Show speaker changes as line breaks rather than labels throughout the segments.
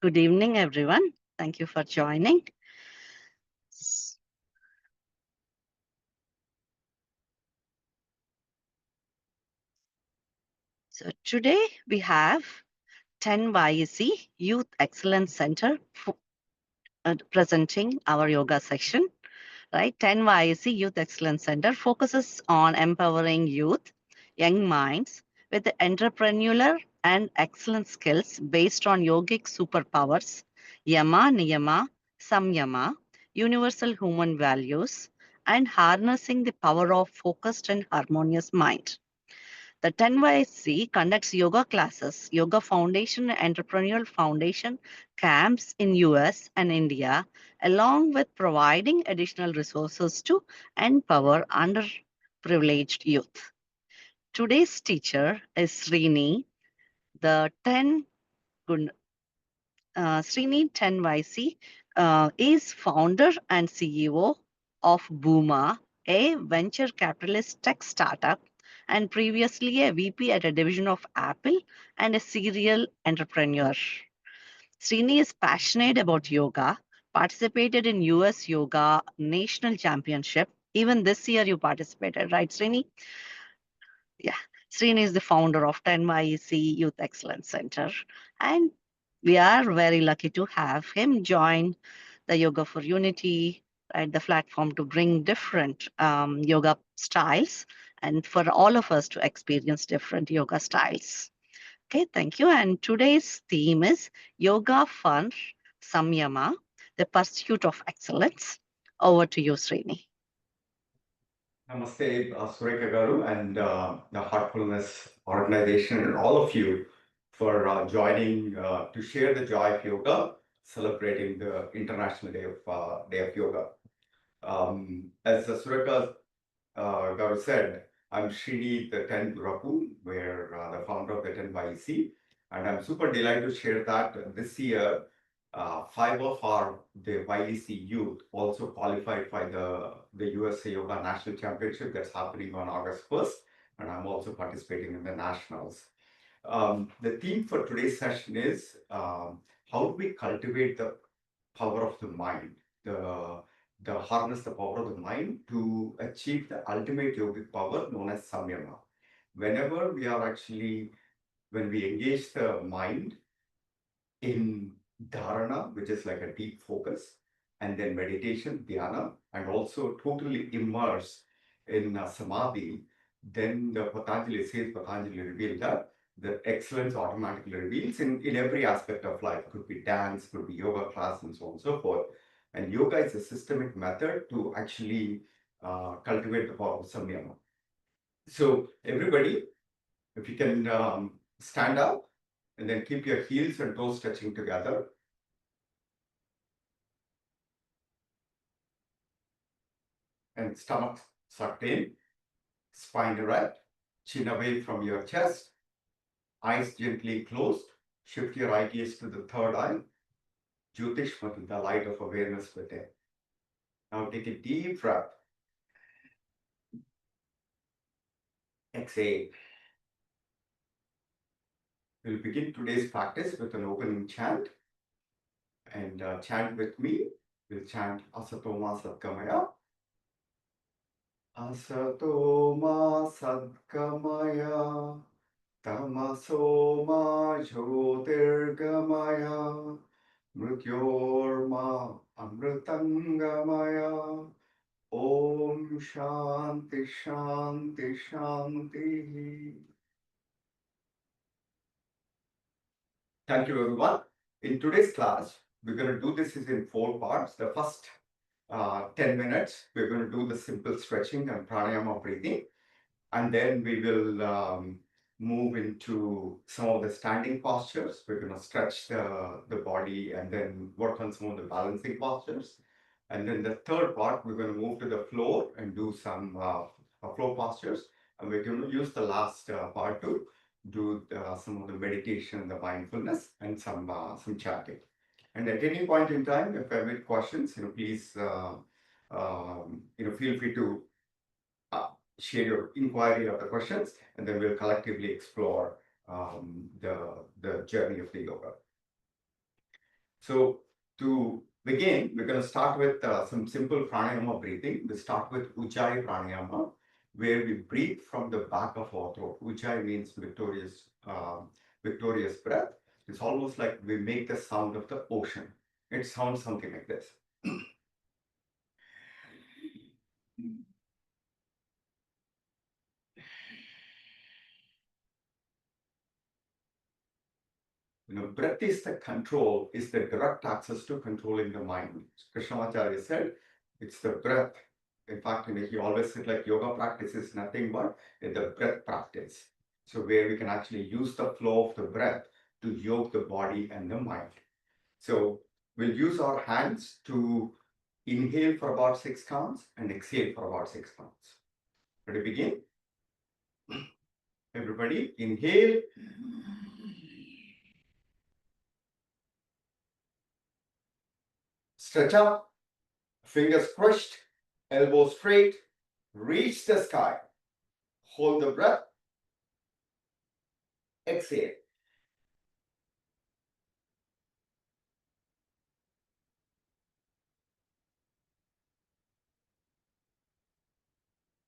Good evening, everyone. Thank you for joining. So, today we have 10 YEC Youth Excellence Center presenting our yoga section. Right? 10 YEC Youth Excellence Center focuses on empowering youth, young minds with entrepreneurial and excellent skills based on yogic superpowers, Yama, Niyama, Samyama, universal human values, and harnessing the power of focused and harmonious mind. The 10YC conducts yoga classes, yoga foundation and entrepreneurial foundation camps in US and India, along with providing additional resources to empower underprivileged youth. Today's teacher is Srini, the 10 Srini 10YC is founder and CEO of Booma, a venture capitalist tech startup, and previously a VP at a division of Apple and a serial entrepreneur. Srini is passionate about yoga, participated in US Yoga National Championship. Even this year you participated, right, Srini? Yeah. Srini is the founder of 10YEC Youth Excellence Center. And we are very lucky to have him join the Yoga for Unity, right, the platform to bring different yoga styles and for all of us to experience different yoga styles. Okay, thank you. And today's theme is Yoga for Samyama, the pursuit of excellence. Over to you, Srini.
Namaste, Sureka Garu and the Heartfulness Organization and all of you for joining to share the joy of yoga, celebrating the International Day of Yoga. As Sureka Garu said, I'm Srini, the 10th Rapu, where the founder of the 10 YEC, and I'm super delighted to share that this year, five of the YEC youth also qualified for the USA Yoga National Championship that's happening on August 1st, and I'm also participating in the nationals. The theme for today's session is how do we cultivate the power of the mind, the harness the power of the mind to achieve the ultimate yogic power known as Samyama. Whenever we are actually, when we engage the mind in dharana, which is like a deep focus, and then meditation, dhyana, and also totally immerse in samadhi, then the Patanjali revealed that the excellence automatically reveals in every aspect of life. Could be dance, could be yoga class, and so on and so forth. And yoga is a systemic method to actually cultivate the power of samyama. So everybody, if you can stand up and then keep your heels and toes touching together. And stomach sucked in, spine erect, chin away from your chest, eyes gently closed. Shift your eye gaze to the third eye, Jyotishmati, the light of awareness within. Now take a deep breath. Exhale. We'll begin today's practice with an opening chant. And chant with me. We'll chant Asatoma Satkamaya. Asatoma Satkamaya. Tamasoma Jyotirgamaya. Mrityorma Amritangamaya. Om Shanti Shanti Shanti. Thank you, everyone. In today's class, we're going to do this in 4 parts. The first 10 minutes, we're going to do the simple stretching and pranayama breathing. And then we will move into some of the standing postures. We're going to stretch the body and then work on some of the balancing postures. And then the third part, we're going to move to the floor and do some floor postures. And we're going to use the last part to do some of the meditation, the mindfulness, and some chanting. And at any point in time, if I have any questions, please, feel free to share your inquiry or the questions, and then we'll collectively explore the journey of the yoga. So to begin, we're going to start with some simple pranayama breathing. We start with Ujjayi pranayama, where we breathe from the back of our throat. Ujjayi means victorious breath. It's almost like we make the sound of the ocean. It sounds something like this. Breath is the control, is the direct access to controlling the mind. Krishnamacharya said, it's the breath. In fact, he always said like yoga practice is nothing but the breath practice. So where we can actually use the flow of the breath to yoke the body and the mind. So we'll use our hands to inhale for about 6 counts and exhale for about 6 counts. Ready, begin? Everybody, inhale. Stretch up, fingers crushed, elbows straight, reach the sky. Hold the breath, exhale.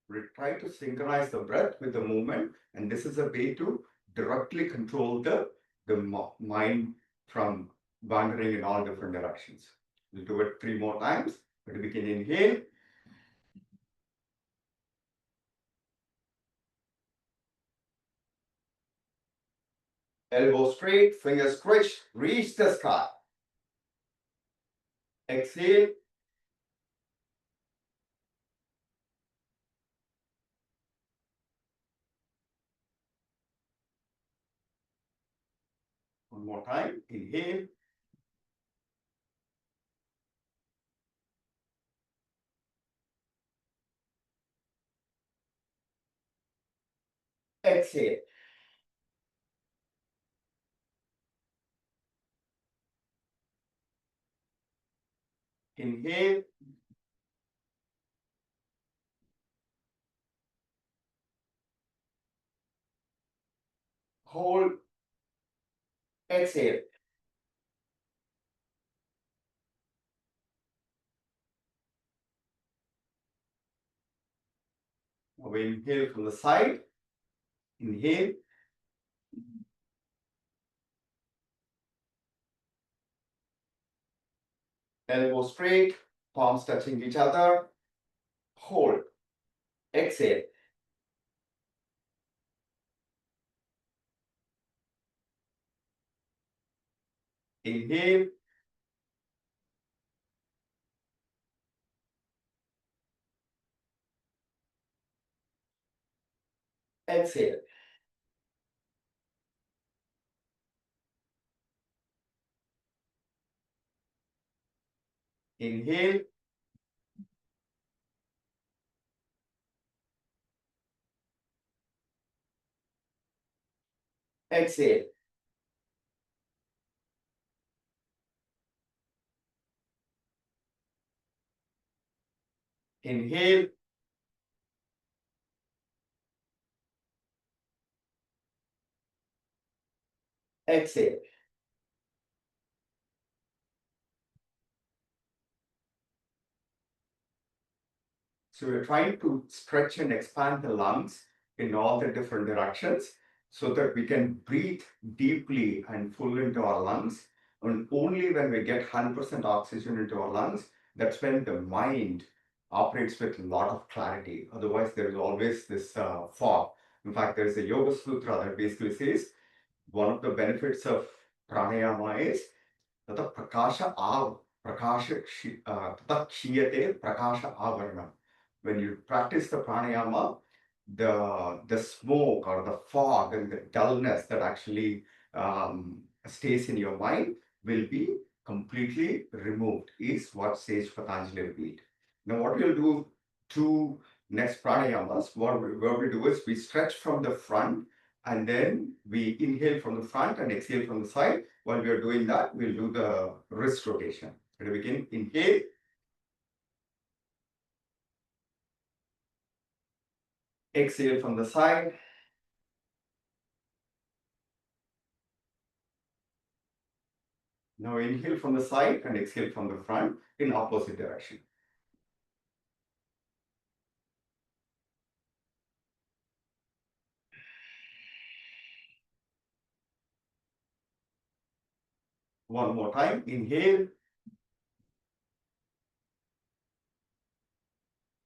We try to synchronize the breath with the movement, and this is a way to directly control the mind from wandering in all different directions. We'll do it 3 more times, but we can inhale. Elbow straight, fingers stretched, reach the sky. Exhale. One more time. Inhale. Exhale. Inhale. Hold. Exhale. Now we inhale from the side. Inhale. Elbow straight, palms touching each other. Hold. Exhale. Inhale. Exhale. Inhale. Exhale. Inhale. Exhale. So we're trying to stretch and expand the lungs in all the different directions so that we can breathe deeply and full into our lungs. And only when we get 100% oxygen into our lungs, that's when the mind operates with a lot of clarity. Otherwise, there is always this fog. In fact, there is a Yoga Sutra that basically says one of the benefits of pranayama is ततः प्रकाश आव प्रकाश ततः क्षीयते प्रकाश आवरणम. When you practice the pranayama, the smoke or the fog and the dullness that actually stays in your mind will be completely removed, is what Sage Patanjali repeat. Now, what we'll do two next pranayamas, what we do is we stretch from the front and then we inhale from the front and exhale from the side. While we are doing that, we'll do the wrist rotation. Ready, begin. Inhale. Exhale from the side. Now inhale from the side and exhale from the front in opposite direction. One more time. Inhale.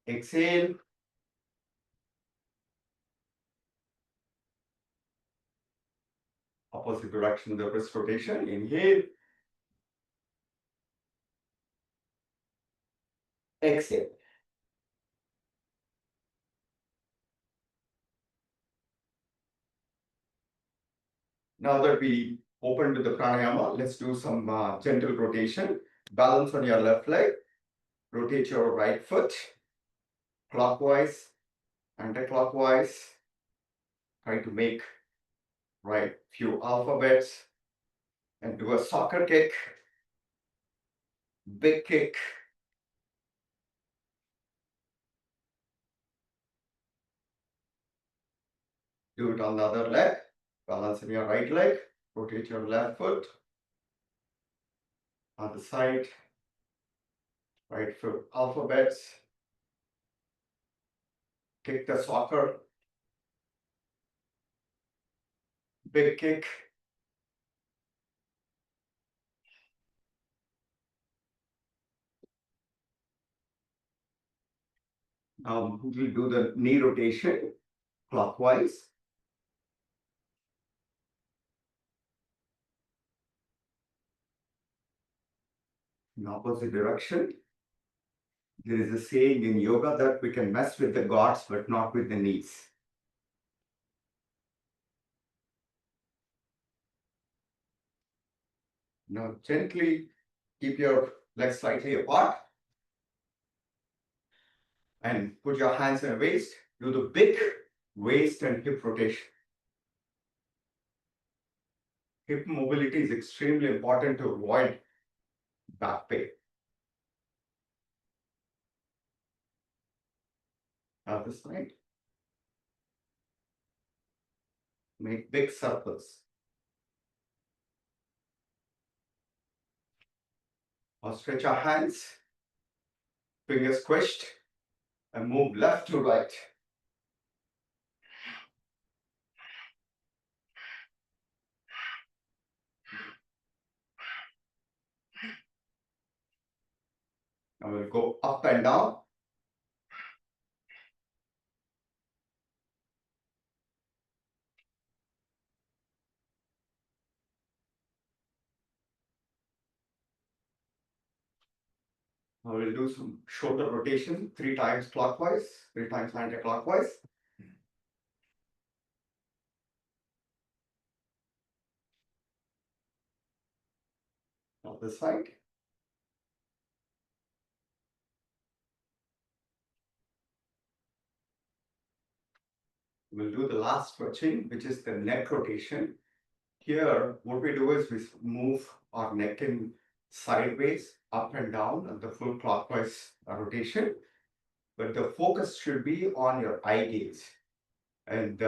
Exhale. Opposite direction of the wrist rotation. Inhale. Exhale. Now that we open to the pranayama, let's do some gentle rotation. Balance on your left leg. Rotate your right foot clockwise, anti-clockwise. Try to make right few alphabets and do a soccer kick, big kick. Do it on the other leg. Balance in your right leg. Rotate your left foot. Other side. Right foot alphabets. Kick the soccer. Big kick. We'll do the knee rotation clockwise. In opposite direction. There is a saying in yoga that we can mess with the gods but not with the knees. Now gently keep your legs slightly apart and put your hands in a waist. Do the big waist and hip rotation. Hip mobility is extremely important to avoid back pain. Other side. Make big circles. Or stretch our hands, fingers squished, and move left to right. Now we'll go up and down. Now we'll do some shoulder rotation, 3 times clockwise, 3 times anti-clockwise. Now this side. We'll do the last stretching, which is the neck rotation. Here, what we do is we move our neck in sideways, up and down, and the full clockwise rotation. But the focus should be on your eye gaze. And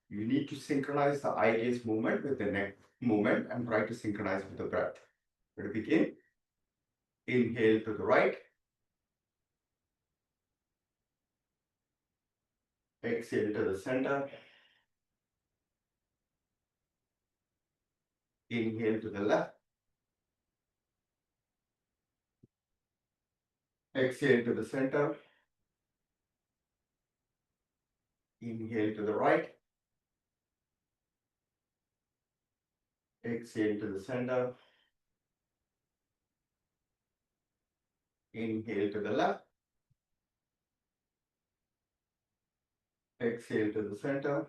you need to synchronize the eye gaze movement with the neck movement and try to synchronize with the breath. We'll begin. Inhale to the right. Exhale to the center. Inhale to the left. Exhale to the center. Inhale to the right. Exhale to the center. Inhale to the left. Exhale to the center.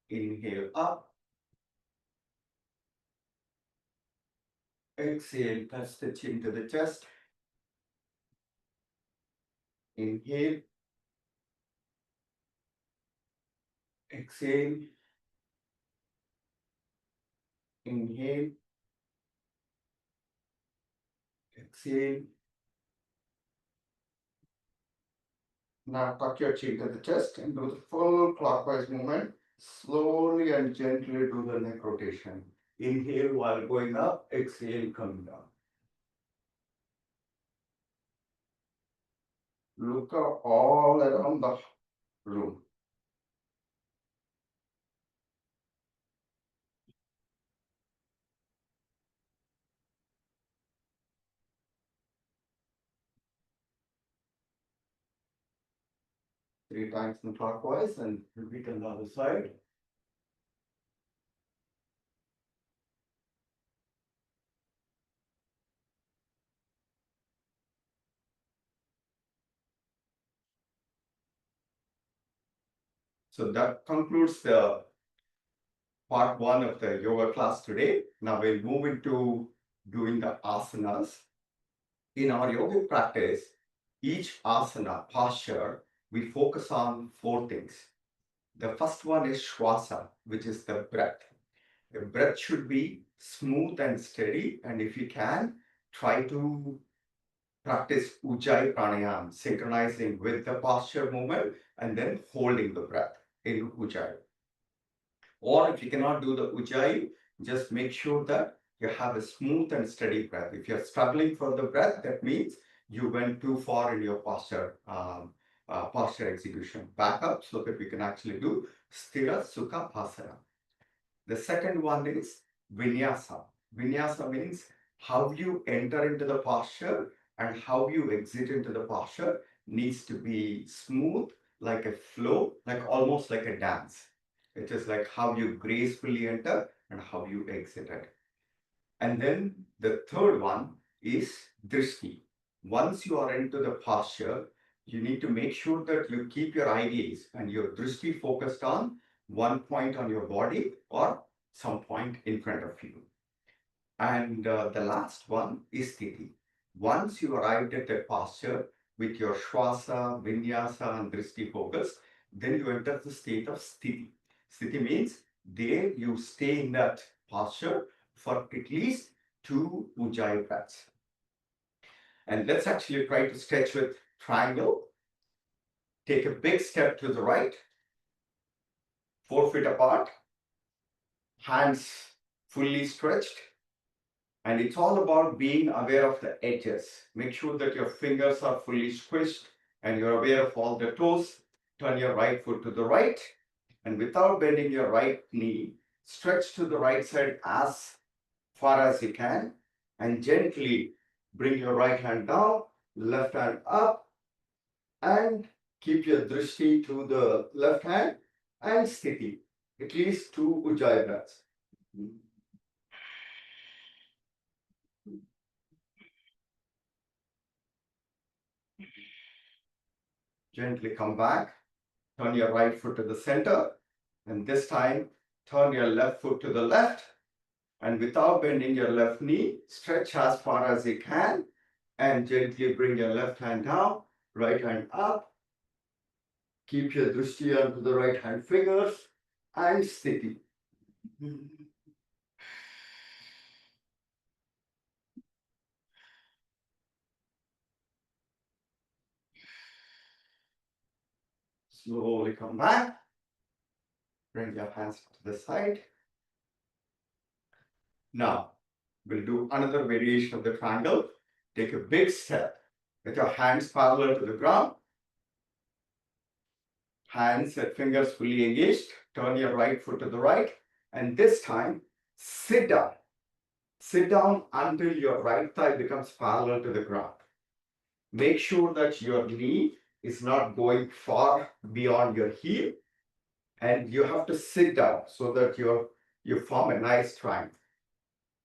Inhale up. Exhale, touch the chin to the chest. Inhale. Exhale. Inhale. Exhale. Now tuck your chin to the chest and do the full clockwise movement. Slowly slowly and gently do the neck rotation. Inhale while going up, exhale coming down. Look all around the room. Three times in clockwise and repeat on the other side. So that concludes the part one of the yoga class today. Now we'll move into doing the asanas. In our yoga practice, each asana posture, we focus on four things. The first one is shwasa, which is the breath. The breath should be smooth and steady, and if you can, try to practice Ujjayi Pranayam, synchronizing with the posture movement and then holding the breath in Ujjayi. Or if you cannot do the Ujjayi, just make sure that you have a smooth and steady breath. If you're struggling for the breath, that means you went too far in your posture execution. Back up so that we can actually do Sthira Sukha Asana. The second one is Vinyasa. Vinyasa means how you enter into the posture and how you exit into the posture needs to be smooth, like a flow, like almost like a dance. It is like how you gracefully enter and how you exit it. And then the third one is drishti. Once you are into the posture, you need to make sure that you keep your eye gaze and your drishti focused on one point on your body or some point in front of you. And the last one is sthiti. Once you arrived at that posture with your shwasa, vinyasa, and drishti focus, then you enter the state of sthiti. Sthiti means there you stay in that posture for at least 2 Ujjayi breaths. And let's actually try to stretch with triangle. Take a big step to the right, 4 feet apart, hands fully stretched. And it's all about being aware of the edges. Make sure that your fingers are fully squished and you're aware of all the toes. Turn your right foot to the right. And without bending your right knee, stretch to the right side as far as you can. And gently bring your right hand down, left hand up. And keep your drishti to the left hand and sthiti. At least 2 Ujjayi breaths. Gently come back, turn your right foot to the center, and this time turn your left foot to the left, and without bending your left knee, stretch as far as you can, and gently bring your left hand down, right hand up. Keep your drishti onto the right hand fingers, and sthiti. Slowly come back, bring your hands to the side. Now, we'll do another variation of the triangle. Take a big step with your hands parallel to the ground. Hands and fingers fully engaged. Turn your right foot to the right. And this time, sit down. Sit down until your right thigh becomes parallel to the ground. Make sure that your knee is not going far beyond your heel. And you have to sit down so that you form a nice triangle.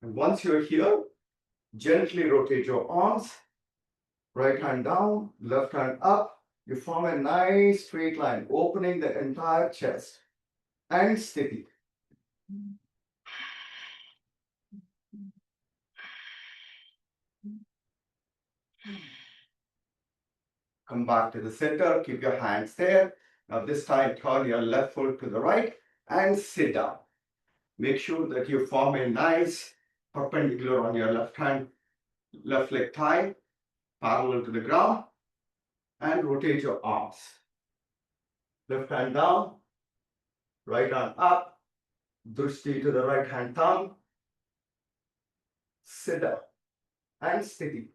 And once you're here, gently rotate your arms. Right hand down, left hand up. You form a nice straight line, opening the entire chest. And sthiti. Come back to the center, keep your hands there. Now this time turn your left foot to the right and sit down. Make sure that you form a nice perpendicular on your left hand, left leg thigh, parallel to the ground, and rotate your arms. Left hand down, right hand up, Drishti to the right hand thumb. Sit up and steady.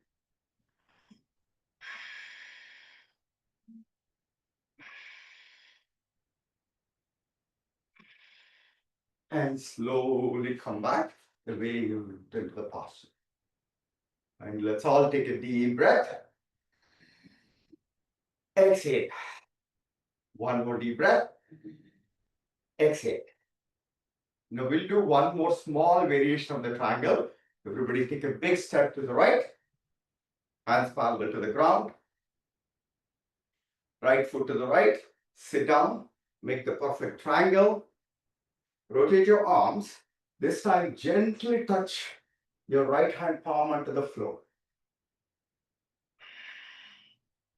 And slowly come back the way you did the posture. And let's all take a deep breath. Exhale. One more deep breath. Exhale. Now we'll do one more small variation of the triangle. Everybody take a big step to the right. Hands parallel to the ground. Right foot to the right. Sit down. Make the perfect triangle. Rotate your arms. This time gently touch your right hand palm onto the floor.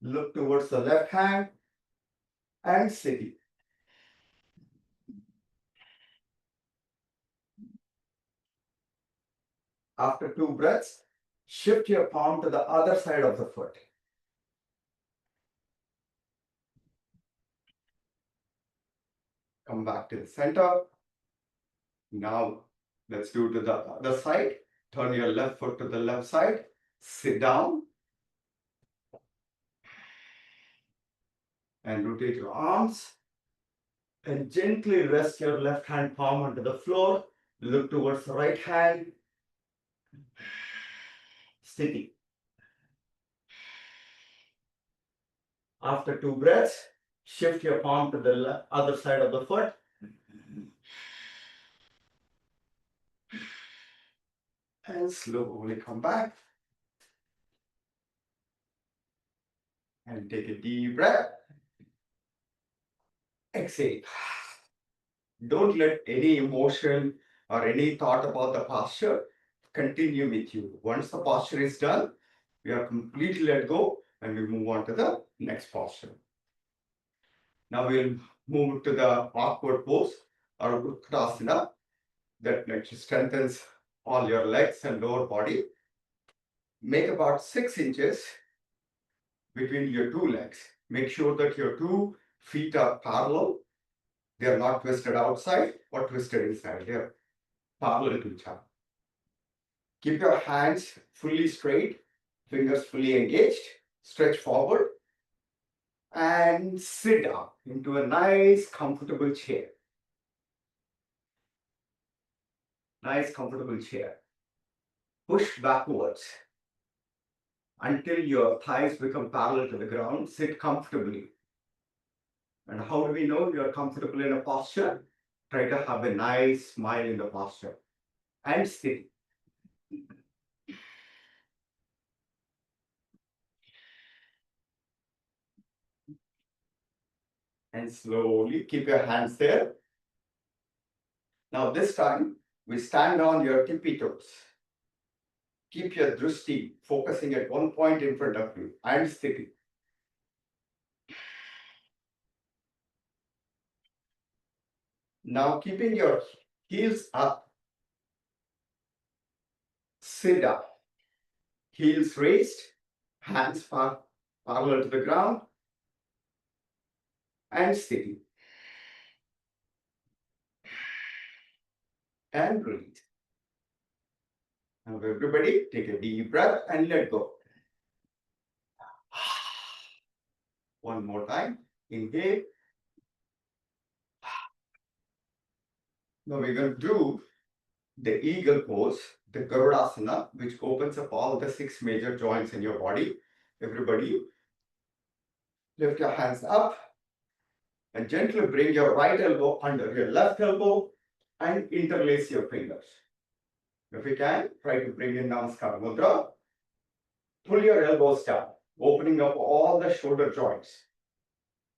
Look towards the left hand and steady. After 2 breaths, shift your palm to the other side of the foot. Come back to the center. Now let's do to the other side. Turn your left foot to the left side. Sit down and rotate your arms. And gently rest your left hand palm onto the floor. Look towards the right hand. Steady. After 2 breaths, shift your palm to the other side of the foot. And slowly come back. And take a deep breath. Exhale. Don't let any emotion or any thought about the posture continue with you. Once the posture is done, we are completely let go and we move on to the next posture. Now we'll move to the awkward pose or Uttanasana that strengthens all your legs and lower body. Make about 6 inches between your two legs. Make sure that your 2 feet are parallel. They are not twisted outside or twisted inside. They are parallel to each other. Keep your hands fully straight, fingers fully engaged, stretch forward, and sit down into a nice, comfortable chair. Nice, comfortable chair. Push backwards until your thighs become parallel to the ground. Sit comfortably. And how do we know you're comfortable in a posture? Try to have a nice smile in the posture. And sit. And slowly keep your hands there. Now this time, we stand on your tippy toes. Keep your drishti focusing at one point in front of you and steady. Now keeping your heels up, sit up. Heels raised, hands parallel to the ground and steady. And breathe. Now everybody take a deep breath and let go. One more time. Inhale. Now we're going to do the eagle pose, the Garudasana, which opens up all the 6 major joints in your body. Everybody lift your hands up and gently bring your right elbow under your left elbow and interlace your fingers. If you can, try to bring in Namaskar Mudra. Pull your elbows down, opening up all the shoulder joints.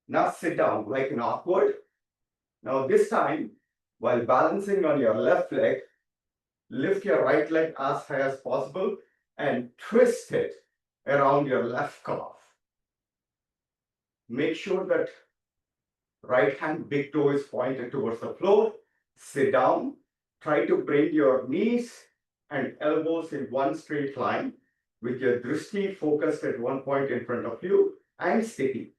Now sit down like an awkward. Now this time, while balancing on your left leg, lift your right leg as high as possible and twist it around your left calf. Make sure that right hand big toe is pointed towards the floor. Sit down. Try to bring your knees and elbows in one straight line with your drishti focused at one point in front of you and steady.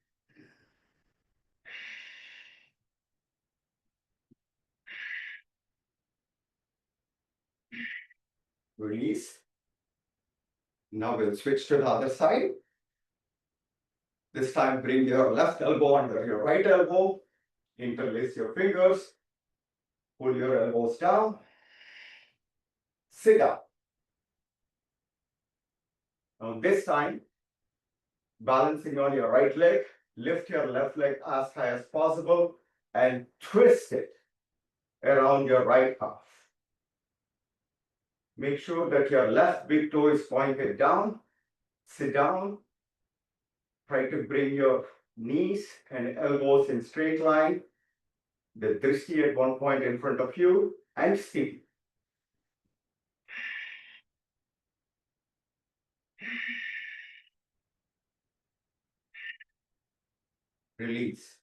release. Now we'll switch to the other side. This time bring your left elbow under your right elbow, interlace your fingers, pull your elbows down, sit up. Now this time, balancing on your right leg, lift your left leg as high as possible and twist it around your right calf. Make sure that your left big toe is pointed down. Sit down. Try to bring your knees and elbows in straight line. The drishti at one point in front of you and steady. Release.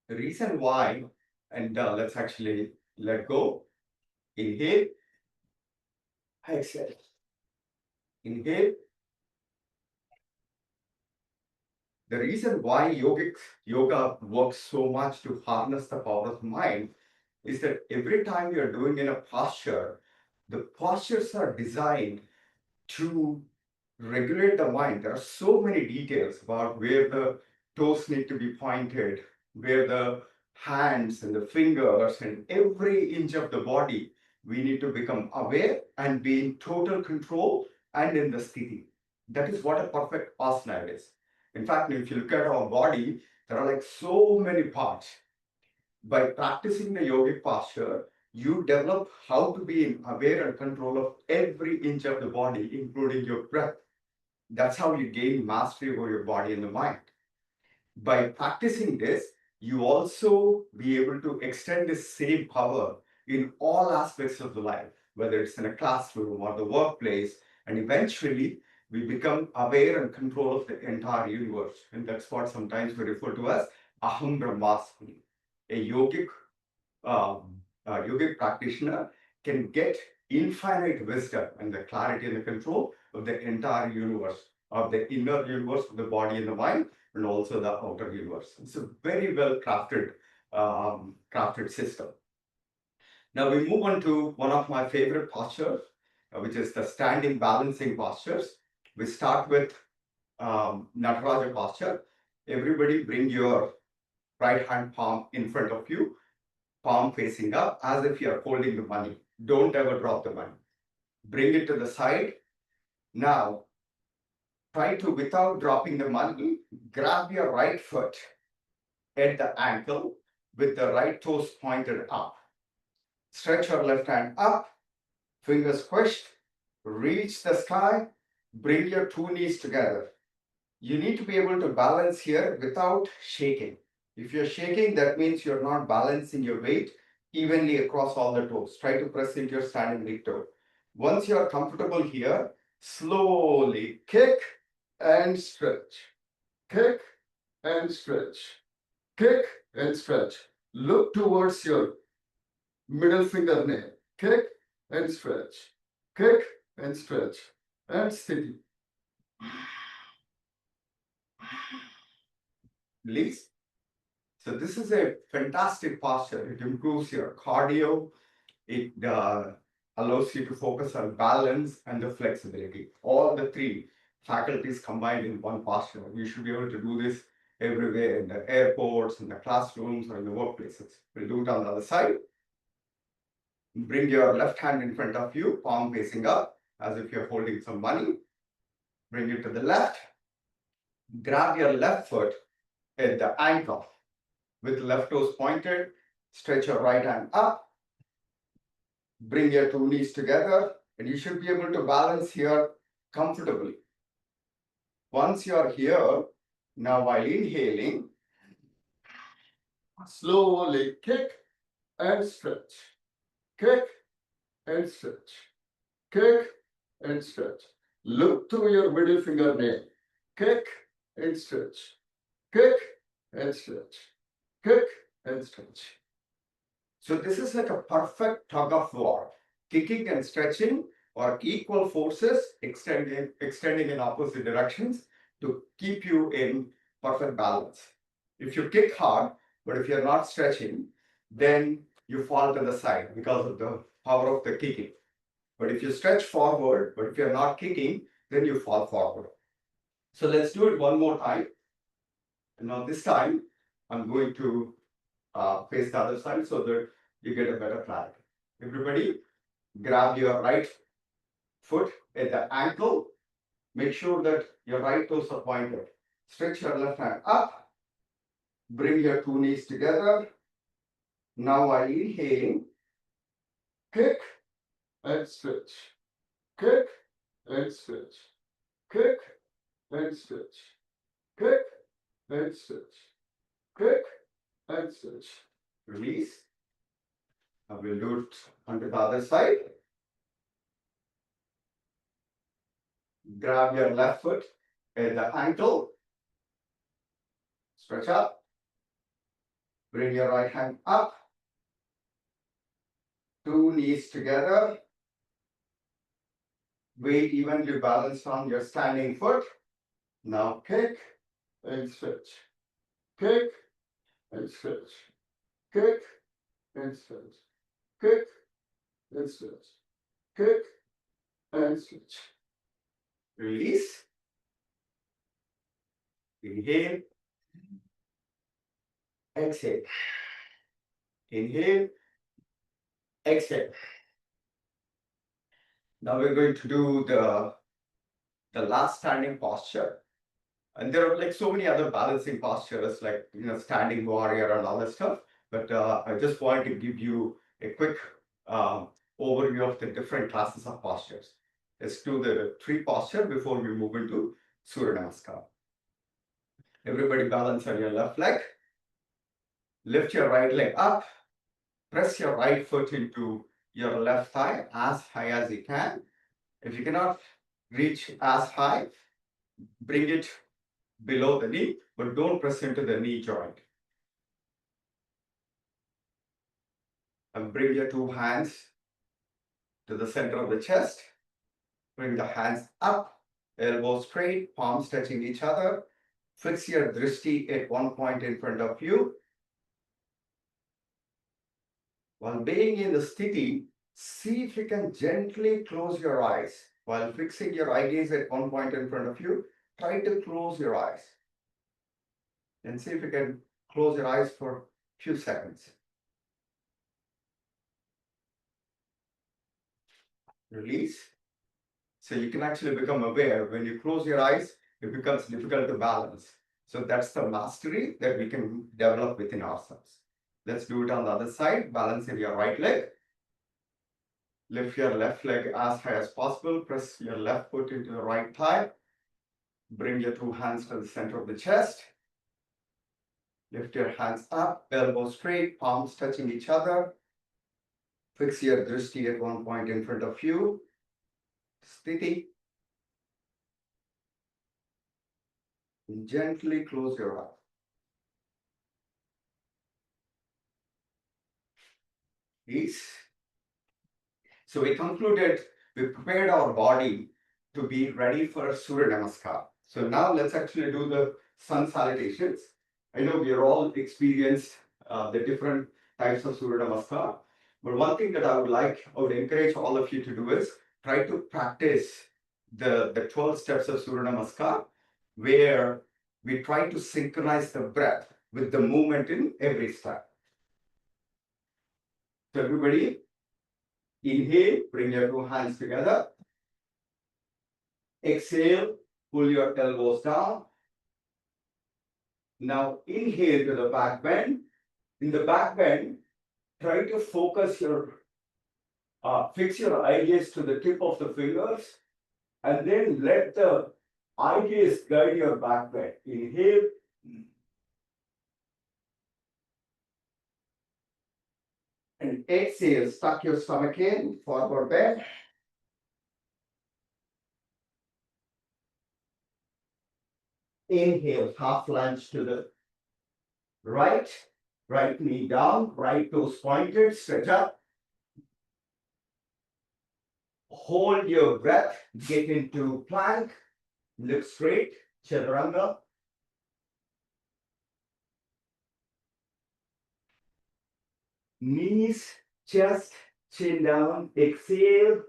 The reason why, and let's actually let go. Inhale. Exhale. Inhale. The reason why yoga works so much to harness the power of the mind is that every time you're doing in a posture, the postures are designed to regulate the mind. There are so many details about where the toes need to be pointed, where the hands and the fingers and every inch of the body, we need to become aware and be in total control and in the sthiti. That is what a perfect asana is. In fact, if you look at our body, there are like so many parts. By practicing the yogic posture, you develop how to be in aware and control of every inch of the body, including your breath. That's how you gain mastery over your body and the mind. By practicing this, you also be able to extend this same power in all aspects of the life, whether it's in a classroom or the workplace, and eventually we become aware and control of the entire universe. And that's what sometimes we refer to as Aham Brahmasmi. A um, yogic practitioner can get infinite wisdom and the clarity and the control of the entire universe, of the inner universe of the body and the mind, and also the outer universe. It's a very well crafted system. Now we move on to one of my favorite postures, which is the standing balancing postures. We start with Nataraja posture. Everybody bring your right hand palm in front of you, palm facing up as if you are holding the money. Don't ever drop the money. Bring it to the side. Now, try to, without dropping the money, grab your right foot at the ankle with the right toes pointed up. Stretch your left hand up, fingers squished, reach the sky, bring your two knees together. You need to be able to balance here without shaking. If you're shaking, that means you're not balancing your weight evenly across all the toes. Try to press into your standing big toe. Once you're comfortable here, slowly kick and stretch. Kick and stretch. Kick and stretch. Look towards your middle fingernail. Kick and stretch. Kick and stretch. And steady. Release. So this is a fantastic posture. It improves your cardio. It allows you to focus on balance and the flexibility. All the three faculties combined in one posture. You should be able to do this everywhere in the airports, in the classrooms, or in the workplaces. We'll do it on the other side. Bring your left hand in front of you, palm facing up, as if you're holding some money. Bring it to the left. Grab your left foot at the ankle with left toes pointed. Stretch your right hand up. Bring your two knees together, and you should be able to balance here comfortably. Once you are here, now while inhaling, slowly kick and stretch. Kick and stretch. Kick and stretch. Look through your middle fingernail. Kick and stretch. Kick and stretch. Kick and stretch. So this is like a perfect tug of war. Kicking and stretching are equal forces extending in opposite directions to keep you in perfect balance. If you kick hard, but if you're not stretching, then you fall to the side because of the power of the kicking. But if you stretch forward, but if you're not kicking, then you fall forward. So let's do it one more time. And now this time, I'm going to face the other side so that you get a better clarity. Everybody, grab your right foot at the ankle. Make sure that your right toes are pointed. Stretch your left hand up. Bring your two knees together. Now I inhale, kick and stretch. Kick and stretch. Kick and stretch. Kick and stretch. Kick and stretch. Release. I will do it onto the other side. Grab your left foot at the ankle. Stretch up. Bring your right hand up. Two knees together. Weight evenly balanced on your standing foot. Now kick and stretch. Kick and stretch. Kick and stretch. Kick and stretch. Kick and stretch. Release. Inhale. Exhale. Inhale. Exhale. Now we're going to do the last standing posture. And there are like so many other balancing postures, like standing warrior and all that stuff. But I just wanted to give you a quick overview of the different classes of postures. Let's do the tree posture before we move into Surya Namaskar. Everybody balance on your left leg. Lift your right leg up. Press your right foot into your left thigh as high as you can. If you cannot reach as high, bring it below the knee, but don't press into the knee joint. And bring your two hands to the center of the chest. Bring the hands up, elbows straight, palms touching each other. Fix your drishti at one point in front of you. While being in the sthiti, see if you can gently close your eyes. While fixing your eye gaze at one point in front of you, try to close your eyes. And see if you can close your eyes for a few seconds. Release. So you can actually become aware. When you close your eyes, it becomes difficult to balance. So that's the mastery that we can develop within ourselves. Let's do it on the other side. Balance in your right leg. Lift your left leg as high as possible. Press your left foot into the right thigh. Bring your two hands to the center of the chest. Lift your hands up, elbows straight, palms touching each other. Fix your drishti at one point in front of you. Sthiti. And gently close your eyes. Peace. So we concluded, we prepared our body to be ready for Surya Namaskar. So now let's actually do the sun salutations. I know we are all experienced the different types of Surya Namaskar, but one thing that I would encourage all of you to do is try to practice the 12 steps of Surya Namaskar, where we try to synchronize the breath with the movement in every step. So everybody, inhale, bring your two hands together. Exhale, pull your elbows down. Now inhale to the back bend. In the back bend, try to focus fix your eye gaze to the tip of the fingers, and then let the eye gaze guide your back bend. Inhale. And exhale, stuck your stomach in, forward bend. Inhale, half lunge to the right knee down, right toes pointed, stretch up. Hold your breath, get into plank, look straight, chaturanga. knees, chest, chin down, exhale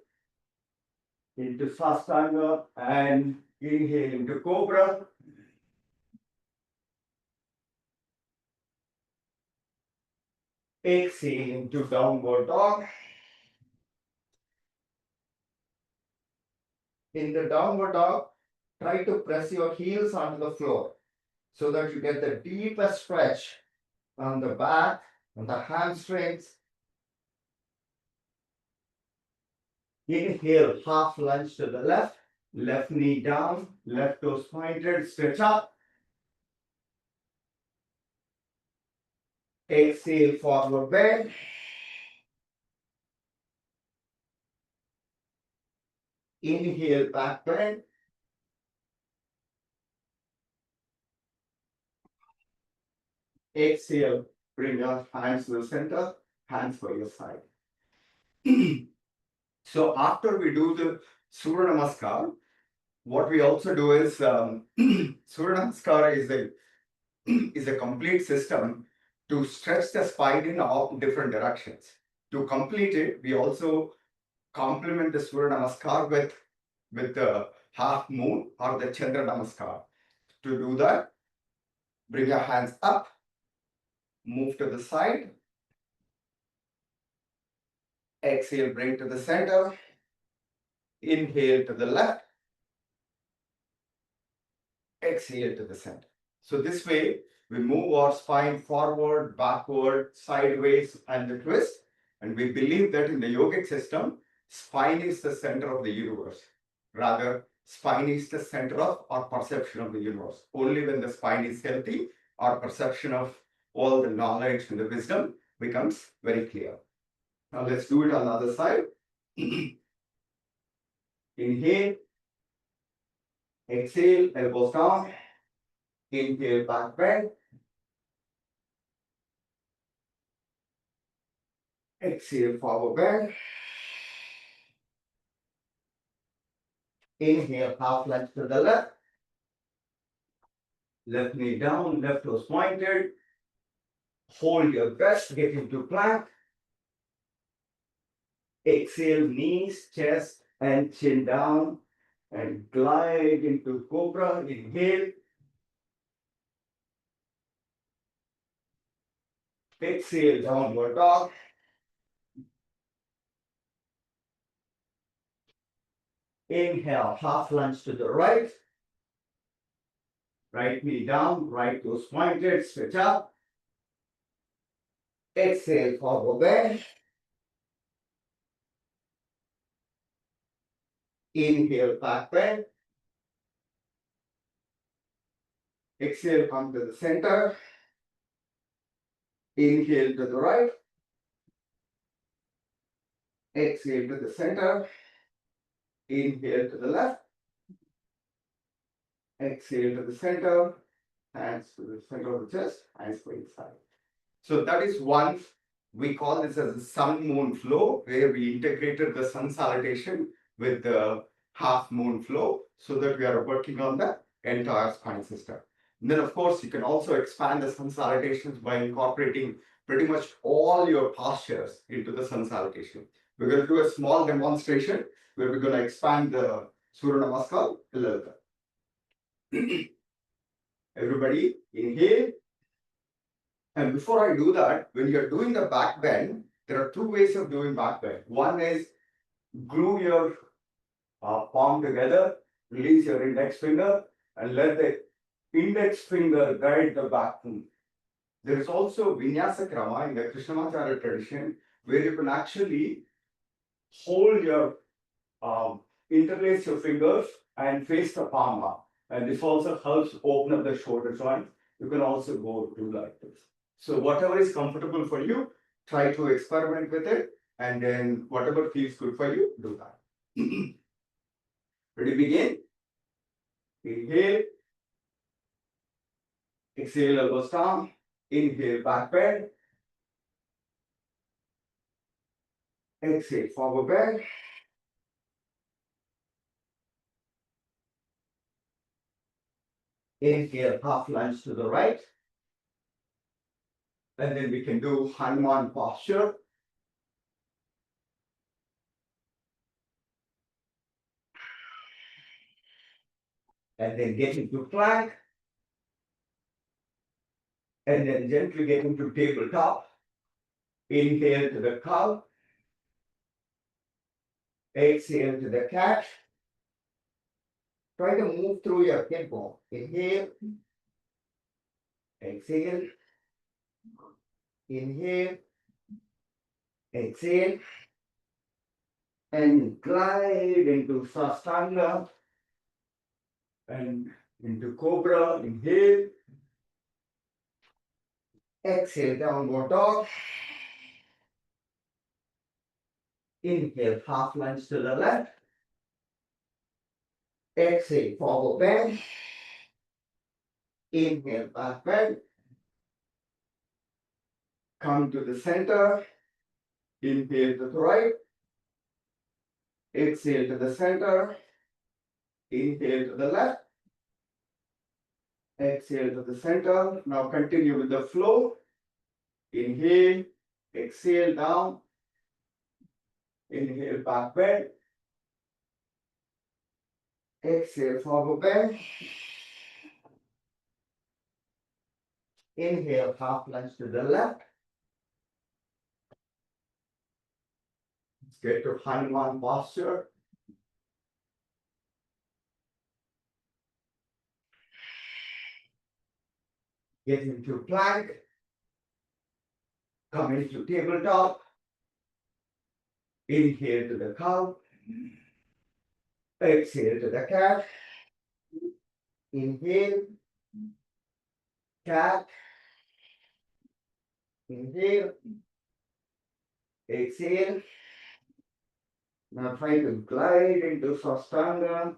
into Sastanga and inhale into Cobra. Exhale into Downward Dog. In the Downward Dog, try to press your heels onto the floor so that you get the deepest stretch on the back, on the hamstrings. Inhale, half lunge to the left, left knee down, left toes pointed, stretch up. Exhale, forward bend. Inhale, back bend. Exhale, bring your hands to the center, hands by your side. So after we do the Surya Namaskar, what we also do is Surya Namaskar is a complete system to stretch the spine in all different directions. To complete it, we also complement the Surya Namaskar with the half moon or the Chandra Namaskar. To do that, bring your hands up, move to the side, exhale, bring to the center, inhale to the left, exhale to the center. So this way, we move our spine forward, backward, sideways, and the twist. And we believe that in the yogic system, spine is the center of the universe. Rather, spine is the center of our perception of the universe. Only when the spine is healthy, our perception of all the knowledge and the wisdom becomes very clear. Now let's do it on the other side. Inhale, exhale, elbows down. Inhale, back bend. Exhale, forward bend. Inhale, half lunge to the left. Left knee down, left toes pointed. Hold your breath, get into plank. Exhale, knees, chest, and chin down. And glide into cobra. Inhale. Exhale, downward dog. Inhale, half lunge to the right. Right knee down, right toes pointed, stretch up. Exhale, forward bend. Inhale, back bend. Exhale, come to the center. Inhale to the right. Exhale to the center. Inhale to the left. Exhale to the center. Hands to the center of the chest. Hands by the side. So that is one. We call this as a sun moon flow, where we integrated the sun salutation with the half moon flow so that we are working on the entire spine system. And then, of course, you can also expand the sun salutations by incorporating pretty much all your postures into the sun salutation. We're going to do a small demonstration where we're going to expand the Surya Namaskar a little bit. Everybody, inhale. And before I do that, when you're doing the back bend, there are two ways of doing back bend. One is glue your palm together, release your index finger, and let the index finger guide the back move. There is also Vinyasa Krama in the Krishnamacharya tradition where you can actually hold your interlace your fingers and face the palm up. And this also helps open up the shoulder joint. You can also go do like this. So whatever is comfortable for you, try to experiment with it. And then whatever feels good for you, do that. Ready, begin. Inhale. Exhale, elbows down. Inhale, back bend. Exhale, forward bend. Inhale, half lunge to the right. And then we can do Hanuman posture. And then get into plank. And then gently get into tabletop. Inhale to the cow. Exhale to the cat. Try to move through your hip bone. Inhale. Exhale. Inhale. Exhale. And glide into Sastanga. And into Cobra. Inhale. Exhale, downward dog. Inhale, half lunge to the left. Exhale, forward bend. Inhale, back bend. Come to the center. Inhale to the right. Exhale to the center. Inhale to the left. Exhale to the center. Now continue with the flow. Inhale. Exhale down. Inhale, back bend. Exhale, forward bend. Inhale, half lunge to the left. Let's get to Hanuman posture. Get into plank. Come into tabletop. Inhale to the cow. Exhale to the cat. Inhale. Cat. Inhale. Exhale. Now try to glide into Sastanga.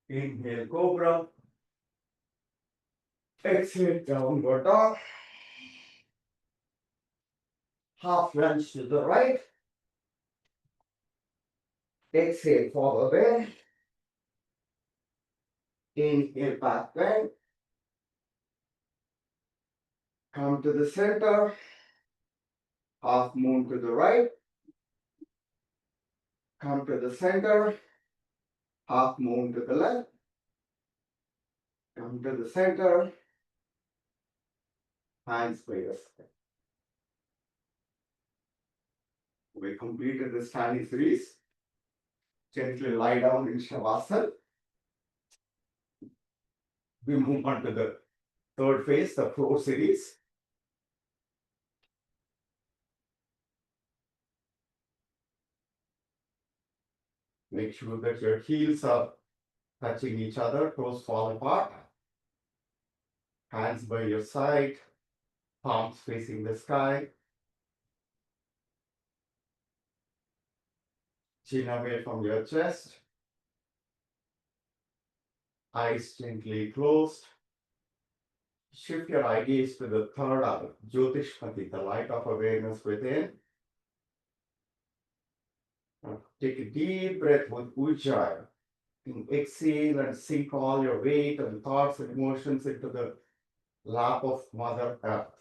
Inhale, Cobra. Exhale, downward dog. Half lunge to the right. Exhale, forward bend. Inhale, back bend. Come to the center. Half moon to the right. Come to the center. Half moon to the left. Come to the center. Hands by your side. We completed the standing series. Gently lie down in Shavasana. We move on to the third phase, the floor series. Make sure that your heels are touching each other, toes fall apart. Hands by your side, palms facing the sky. Chin away from your chest. Eyes gently closed. Shift your eye gaze to the third eye, Jyotishpati, the light of awareness within. Now take a deep breath with Ujjayi. Exhale and sink all your weight and thoughts and emotions into the lap of Mother Earth.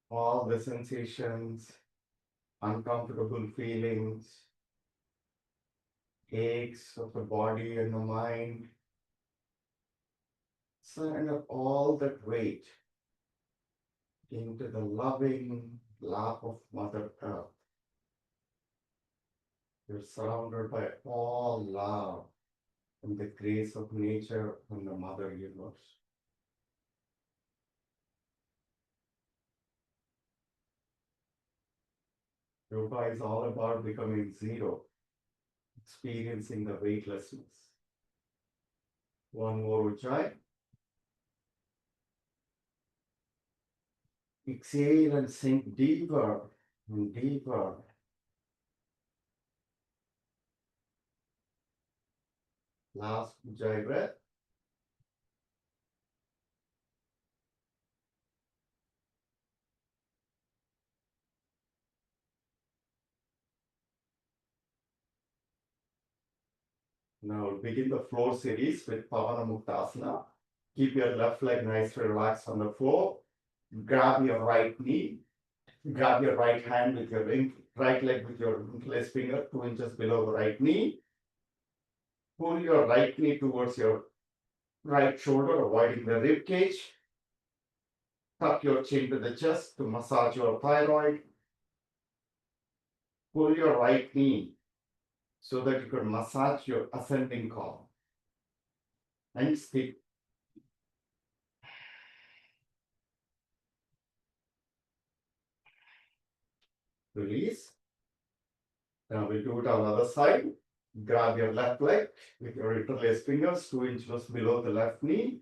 All the sensations, uncomfortable feelings, aches of the body and the mind, surrender all that weight into the loving lap of Mother Earth. You're surrounded by all love and the grace of nature and the Mother Universe. Yoga is all about becoming zero, experiencing the weightlessness. One more Ujjayi. Exhale and sink deeper and deeper. Last Ujjayi breath. Now begin the floor series with Pavana Muktasana. Keep your left leg nice and relaxed on the floor. Grab your right knee. Grab your right hand with your right leg with your interlace finger 2 inches below the right knee. Pull your right knee towards your right shoulder, avoiding the rib cage. Tuck your chin to the chest to massage your thyroid. Pull your right knee so that you can massage your ascending column. And stick. Release. Now we'll do it on the other side. Grab your left leg with your interlaced fingers 2 inches below the left knee.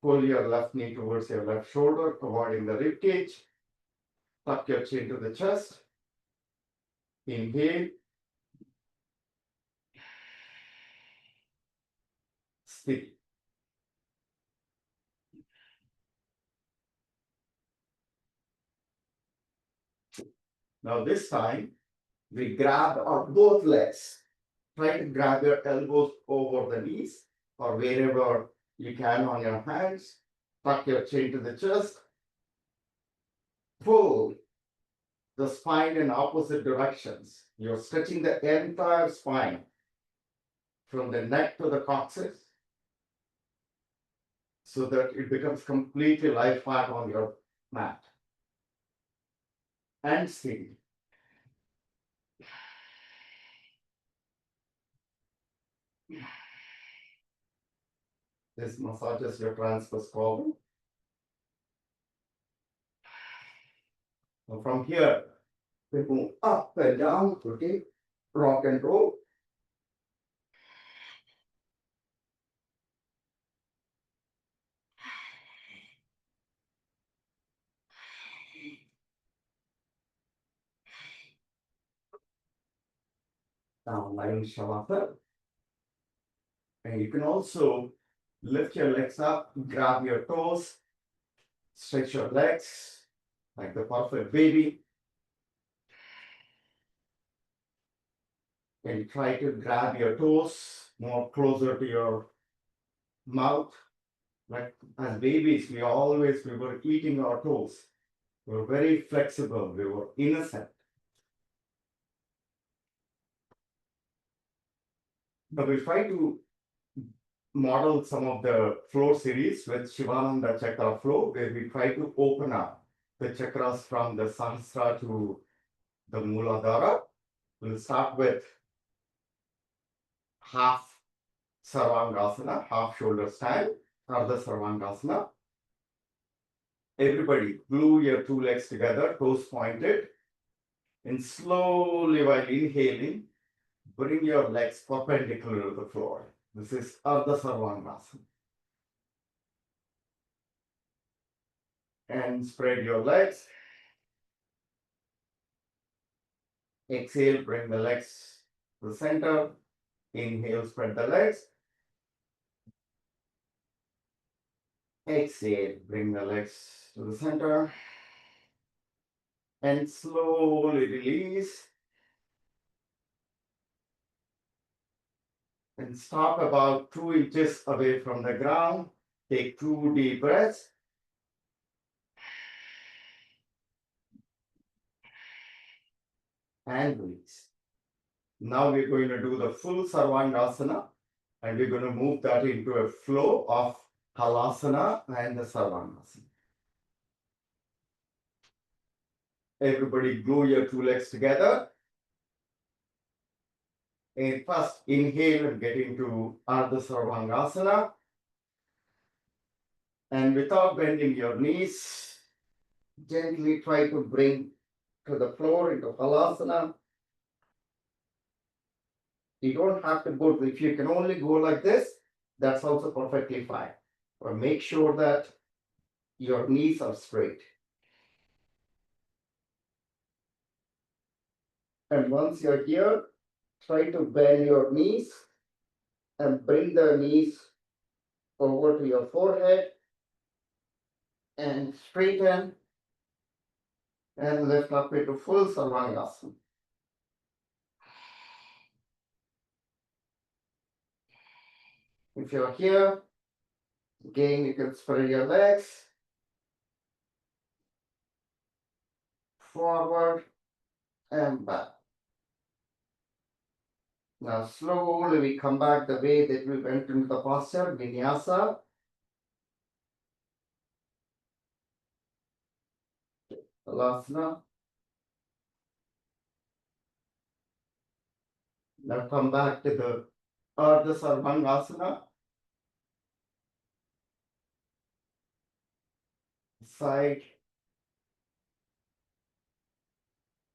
Pull your left knee towards your left shoulder, avoiding the rib cage. Tuck your chin to the chest. Inhale. Stick. Now this time, we grab our both legs. Try to grab your elbows over the knees or wherever you can on your hands. Tuck your chin to the chest. Pull the spine in opposite directions. You're stretching the entire spine from the neck to the coccyx so that it becomes completely lie flat on your mat. And steady. This massages your transverse column. Now from here, we move up and down, okay? Rock and roll. Now lying shavasana. And you can also lift your legs up, grab your toes, stretch your legs like the perfect baby. And try to grab your toes more closer to your mouth. Like as babies, we were eating our toes. We were very flexible. We were innocent. But we try to model some of the flow series with Shivananda Chakra flow, where we try to open up the chakras from the Sahasra to the Mooladhara. We'll start with half Sarvangasana, half shoulder stand, Ardha Sarvangasana. Everybody glue your two legs together, toes pointed, and slowly while inhaling, bring your legs perpendicular to the floor. This is Ardha Sarvangasana. And spread your legs. Exhale, bring the legs to the center. Inhale, spread the legs. Exhale, bring the legs to the center. And slowly release. And stop about 2 inches away from the ground. Take 2 deep breaths. And release. Now we're going to do the full Sarvangasana. And we're going to move that into a flow of Halasana and the Sarvangasana. Everybody glue your two legs together. And first inhale and get into Ardha Sarvangasana. And without bending your knees, gently try to bring to the floor into Halasana. You don't have to go, if you can only go like this, that's also perfectly fine. But make sure that your knees are straight. And once you're here, try to bend your knees and bring the knees over to your forehead and straighten and lift up into full Sarvangasana.
If you're here, again, you can spread your legs forward and back. Now, slowly we come back the way that we went into the posture, vinyasa. Halasana. Now come back to the Ardha Sarvangasana. Side.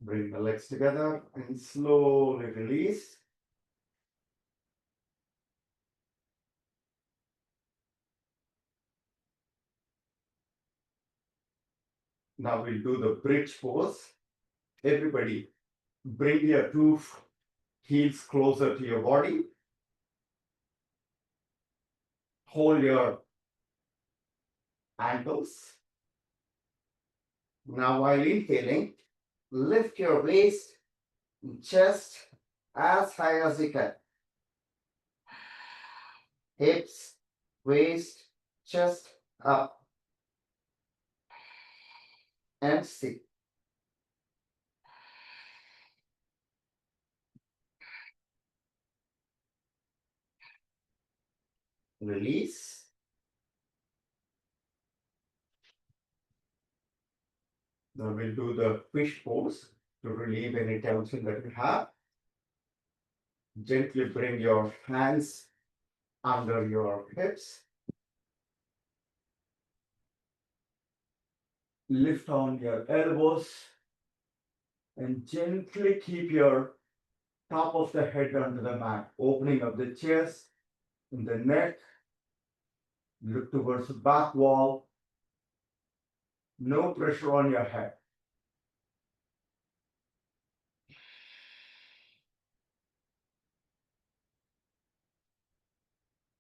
Bring the legs together and slowly release. Now we'll do the bridge pose. Everybody, bring your two heels closer to your body. Hold your ankles. Now while inhaling, lift your waist and chest as high as you can. Hips, waist, chest up and sit. Release. Now we'll do the fish pose to relieve any tension that you have. Gently bring your hands under your hips. Lift on your elbows and gently keep your top of the head onto the mat, opening up the chest and the neck. Look towards the back wall. No pressure on your head.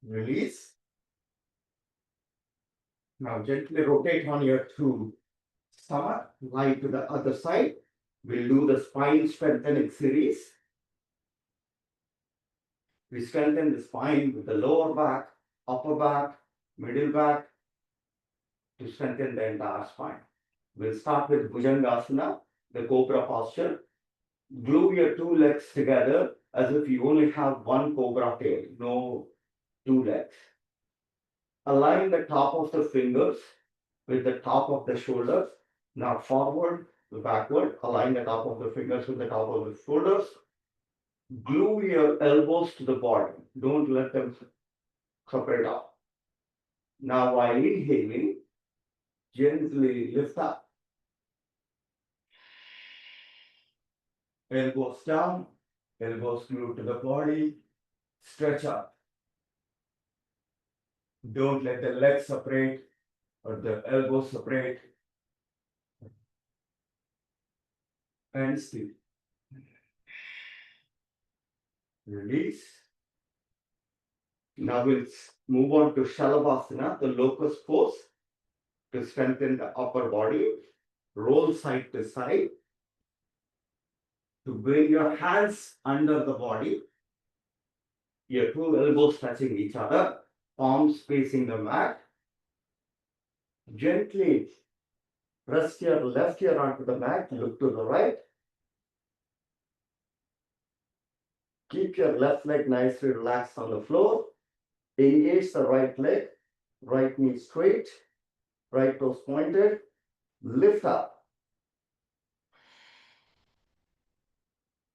Release. Now gently rotate on your two stomach, lie to the other side. We'll do the spine strengthening series. We strengthen the spine with the lower back, upper back, middle back to strengthen the entire spine. We'll start with Bhujangasana, the cobra posture. Glue your two legs together as if you only have one cobra tail, no two legs. Align the top of the fingers with the top of the shoulders, not forward, backward. Align the top of the fingers with the top of the shoulders. Glue your elbows to the body. Don't let them separate off. Now, while inhaling, gently lift up. Elbows down, elbows glued to the body. Stretch up. Don't let the legs separate or the elbows separate. And still. Release. Now we'll move on to Shalabhasana, the locust pose, to strengthen the upper body. Roll side to side. To bring your hands under the body. Your two elbows touching each other. Palms facing the mat. Gently rest your left ear onto the mat. Look to the right. Keep your left leg nicely relaxed on the floor. Engage the right leg. Right knee straight. Right toes pointed. Lift up.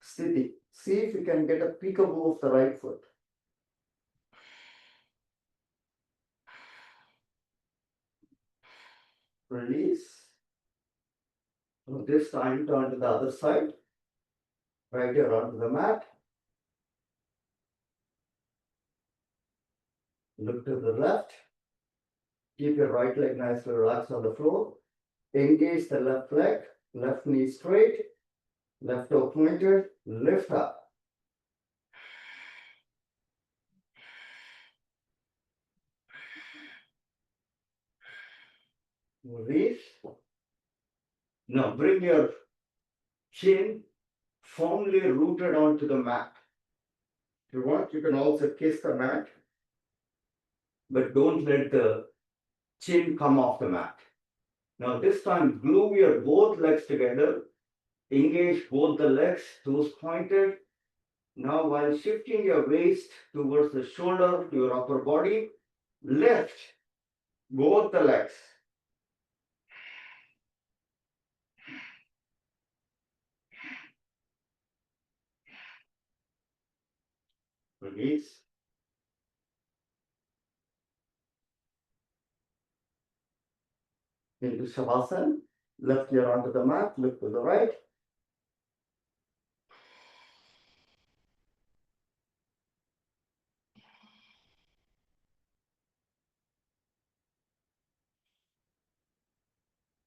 Steady. See if you can get a peekaboo of the right foot. Release. So this time turn to the other side. Right here onto the mat. Look to the left. Keep your right leg nicely relaxed on the floor. Engage the left leg. Left knee straight. Left toe pointed. Lift up. Release. Now bring your chin firmly rooted onto the mat. If you want, you can also kiss the mat. but don't let the chin come off the mat. Now this time glue your both legs together, engage both the legs, toes pointed. Now while shifting your waist towards the shoulder to your upper body, lift both the legs. Release. Into Shavasana. Left ear onto the mat, look to the right.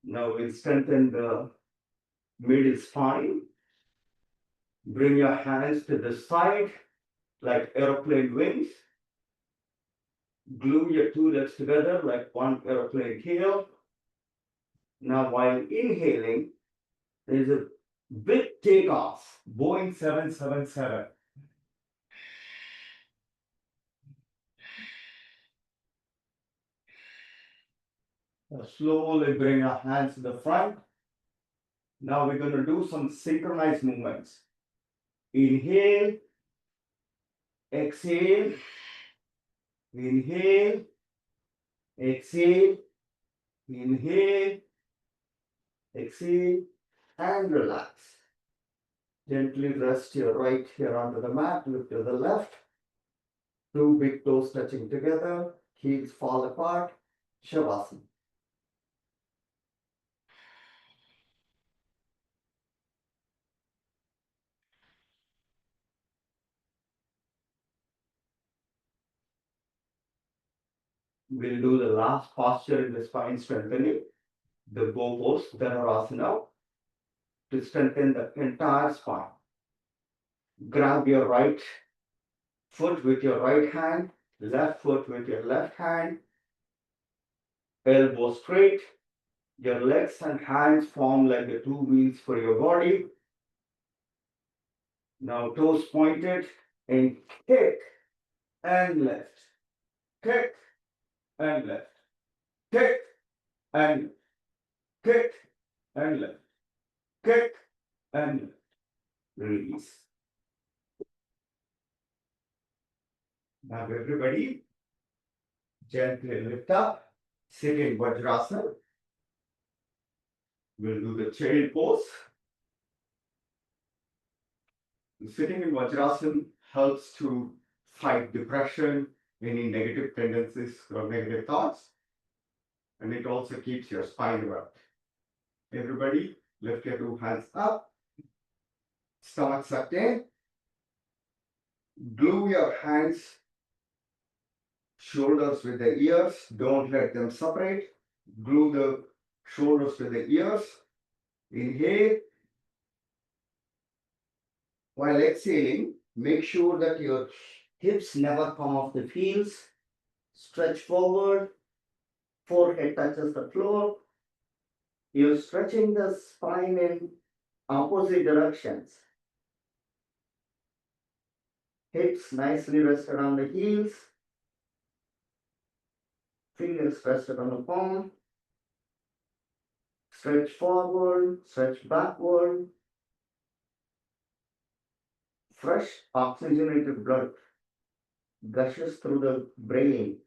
Now we'll strengthen the middle spine. Bring your hands to the side like aeroplane wings. Glue your two legs together like one aeroplane tail. Now while inhaling, there is a big takeoff, Boeing 777. Now slowly bring your hands to the front. Now we're going to do some synchronized movements. Inhale, exhale, inhale, exhale, inhale, exhale, and relax. Gently rest your right here onto the mat, look to the left. Two big toes touching together, heels fall apart, Shavasana. We'll do the last posture in the spine strengthening, the bow pose, Dhanurasana, to strengthen the entire spine. Grab your right foot with your right hand, left foot with your left hand, elbow straight. Your legs and hands form like the two wheels for your body. Now toes pointed and kick and lift, kick and lift, kick and kick and lift, kick and lift. Release. Now everybody gently lift up, sit in Vajrasana. We'll do the child pose. Sitting in Vajrasana helps to fight depression, any negative tendencies or negative thoughts, and it also keeps your spine erect. Everybody, lift your two hands up, stomach sucked in, glue your hands, shoulders with the ears, don't let them separate, glue the shoulders with the ears, inhale. While exhaling, make sure that your hips never come off the heels, stretch forward, forehead touches the floor. You're stretching the spine in opposite directions. Hips nicely rested on the heels. Fingers rested on the palm. Stretch forward, stretch backward. Fresh oxygenated blood gushes through the brain,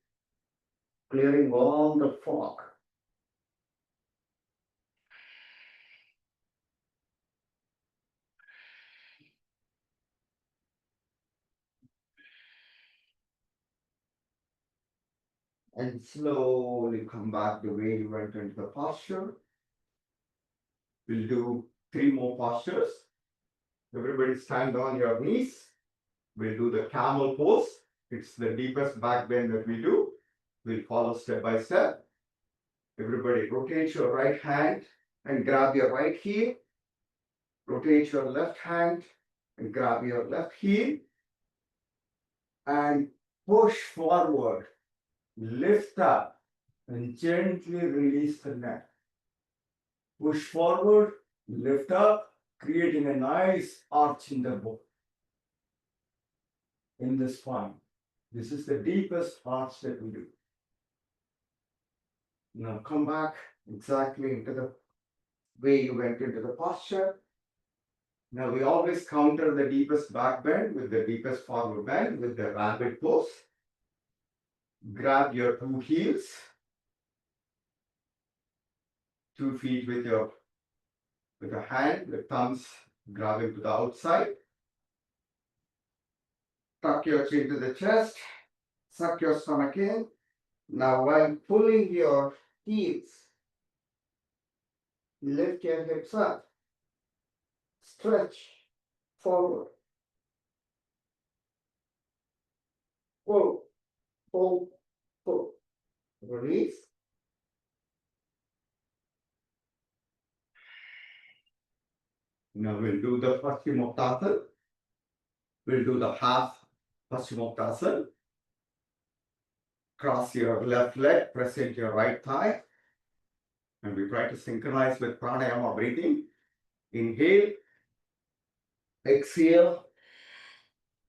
clearing all the fog. And slowly come back the way you went into the posture. We'll do 3 more postures. Everybody stand on your knees. We'll do the camel pose. It's the deepest back bend that we do. We'll follow step by step. Everybody rotate your right hand and grab your right heel. Rotate your left hand and grab your left heel. And push forward. Lift up and gently release the neck. Push forward, lift up, creating a nice arch in the spine. This is the deepest arch that we do. Now come back exactly into the way you went into the posture. Now we always counter the deepest back bend with the deepest forward bend with the rabbit pose. Grab your two heels, 2 feet with a hand, the thumbs grabbing to the outside. Tuck your chin to the chest, suck your stomach in. Now while pulling your heels, lift your hips up, stretch forward, pull, pull, pull. Release. Now we'll do the Paschimottanasana. We'll do the half Paschimottanasana. Cross your left leg, press into your right thigh. And we try to synchronize with pranayama breathing. Inhale, exhale,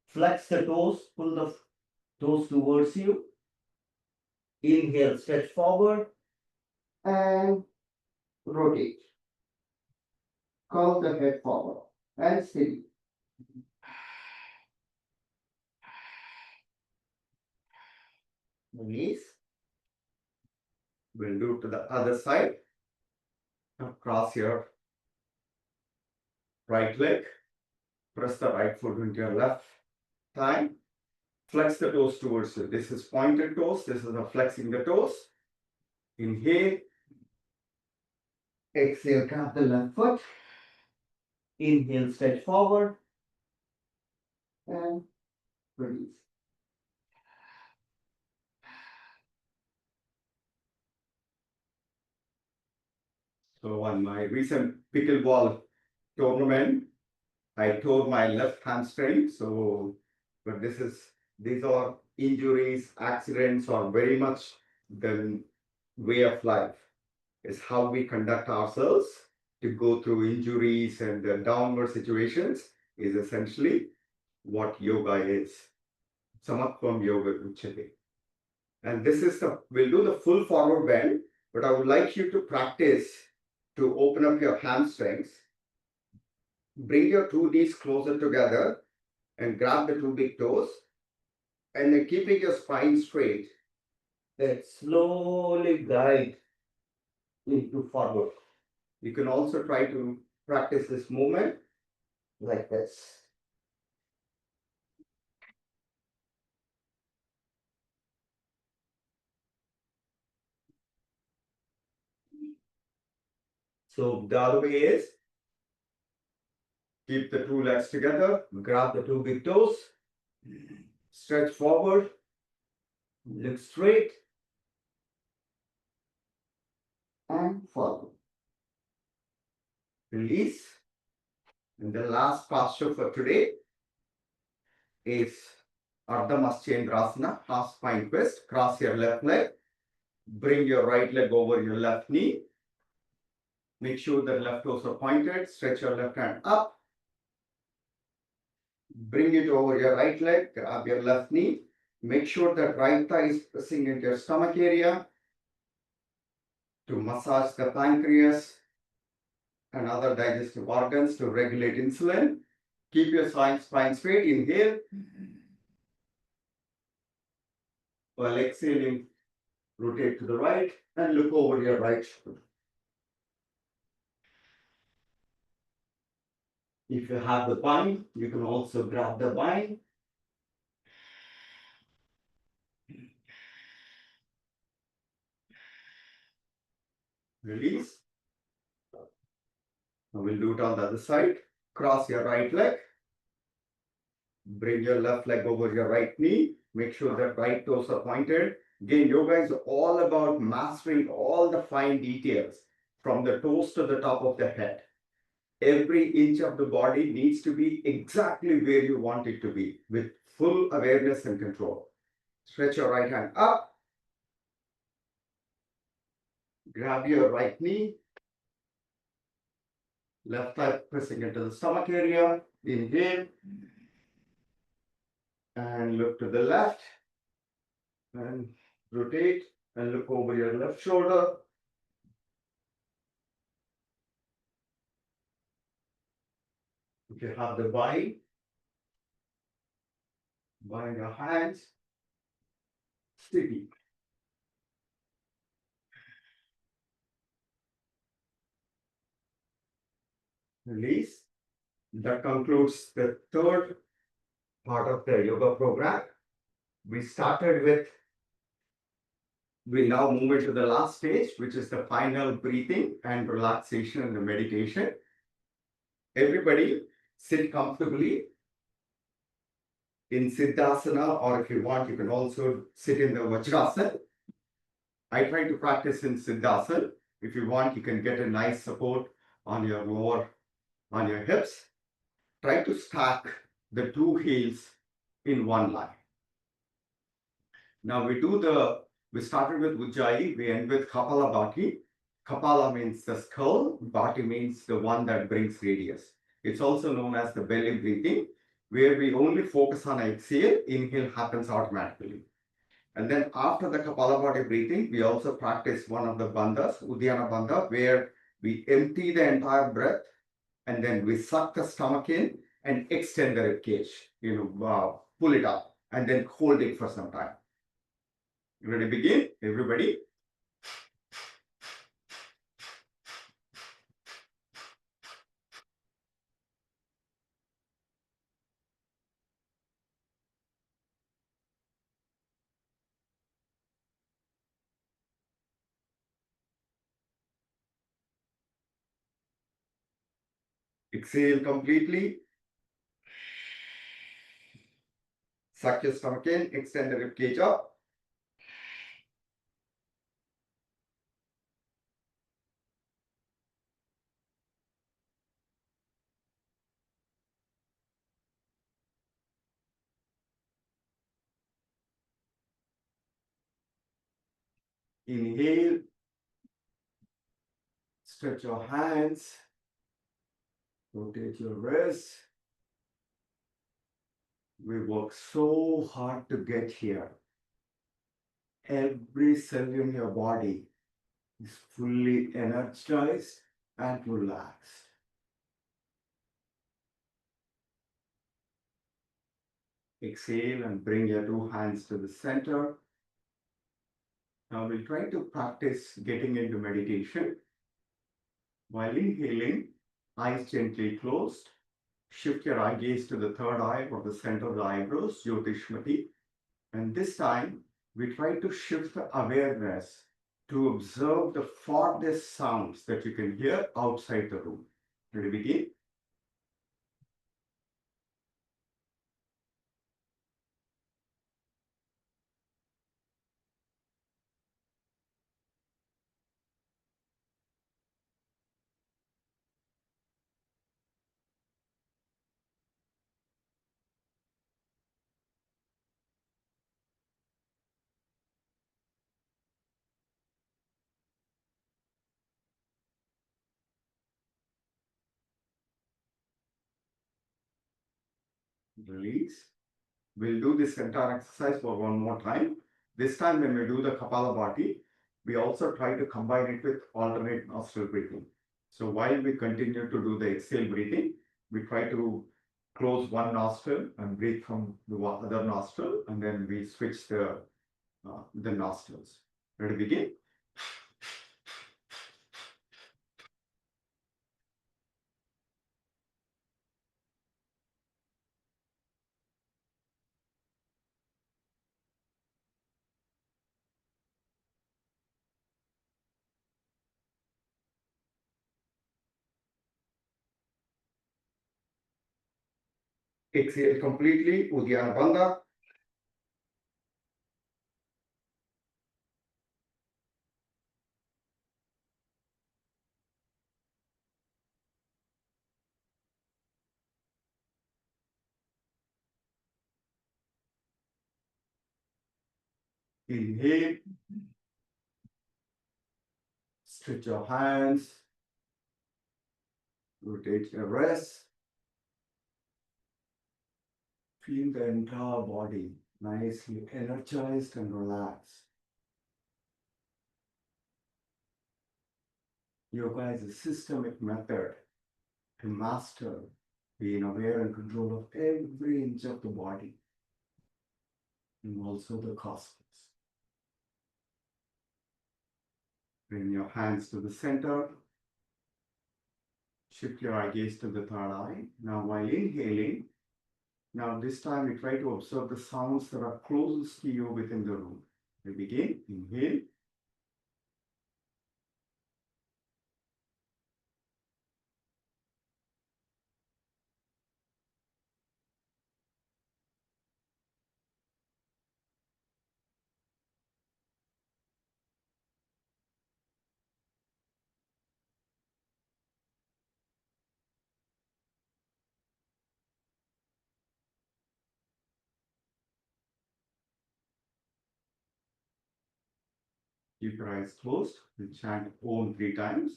flex the toes, pull the toes towards you. Inhale, stretch forward and rotate. Curl the head forward and steady. Release. We'll do to the other side. Now cross your right leg. Press the right foot into your left thigh. Flex the toes towards you. This is pointed toes. This is a flexing the toes. Inhale. Exhale, grab the left foot. Inhale, stretch forward. And release. So on my recent pickleball tournament, I tore my left hamstring. So, but these are injuries, accidents, or very much the way of life. Is how we conduct ourselves to go through injuries and the downward situations is essentially what yoga is. Samatvam yoga uchyate. And this is we'll do the full forward bend, but I would like you to practice to open up your hamstrings. Bring your two knees closer together and grab the two big toes. And then keeping your spine straight, then slowly guide into forward. You can also try to practice this movement like this. So the other way is keep the two legs together, grab the two big toes, stretch forward, look straight, and forward. Release. And the last posture for today is Ardha Matsyendrasana, half spine twist. Cross your left leg, bring your right leg over your left knee. Make sure the left toes are pointed. Stretch your left hand up. Bring it over your right leg, grab your left knee. Make sure that right thigh is pressing into your stomach area to massage the pancreas and other digestive organs to regulate insulin. Keep your spine straight. Inhale. While exhaling, rotate to the right and look over your right shoulder. If you have the bind, you can also grab the bind. Release. Now we'll do it on the other side. Cross your right leg. Bring your left leg over your right knee. Make sure that right toes are pointed. Again, yoga is all about mastering all the fine details from the toes to the top of the head. Every inch of the body needs to be exactly where you want it to be with full awareness and control. Stretch your right hand up. Grab your right knee. Left thigh pressing into the stomach area. Inhale. And look to the left. And rotate. and look over your left shoulder. If you have the bind your hands, sticky. Release. That concludes the third part of the yoga program. We started with, we now move into the last stage, which is the final breathing and relaxation and the meditation. Everybody sit comfortably in Siddhasana, or if you want, you can also sit in the Vajrasana. I try to practice in Siddhasana. If you want, you can get a nice support on your lower, on your hips. Try to stack the two heels in one line. Now we started with Ujjayi, we end with Kapalabhati. Kapala means the skull, Bhati means the one that brings radius. It's also known as the belly breathing, where we only focus on exhale, inhale happens automatically. And then after the Kapalabhati breathing, we also practice one of the bandhas, Uddiyana Bandha, where we empty the entire breath and then we suck the stomach in and extend the rib cage, pull it up and then hold it for some time. Ready, begin, everybody. Exhale completely. Suck your stomach in, extend the rib cage up. Inhale. Stretch your hands. Rotate your wrists. We work so hard to get here. Every cell in your body is fully energized and relaxed. Exhale and bring your two hands to the center. Now we'll try to practice getting into meditation. While inhaling, eyes gently closed. Shift your eye gaze to the third eye or the center of the eyebrows, Jyotishmati. And this time, we try to shift the awareness to observe the farthest sounds that you can hear outside the room. Ready, begin? Release. We'll do this entire exercise for one more time. This time when we do the Kapalabhati, we also try to combine it with alternate nostril breathing. So while we continue to do the exhale breathing, we try to close one nostril and breathe from the other nostril, and then we switch the nostrils. Ready, begin? Exhale completely, Uddiyana Bandha. Inhale. Stretch your hands. Rotate your wrists. Feel the entire body nicely energized and relaxed. Yoga is a systemic method to master being aware and control of every inch of the body and also the cosmos. Bring your hands to the center. Shift your eye gaze to the third eye. Now, while inhaling, now this time we try to observe the sounds that are closest to you within the room. We begin. Inhale. Keep your eyes closed. We'll chant Om 3 times.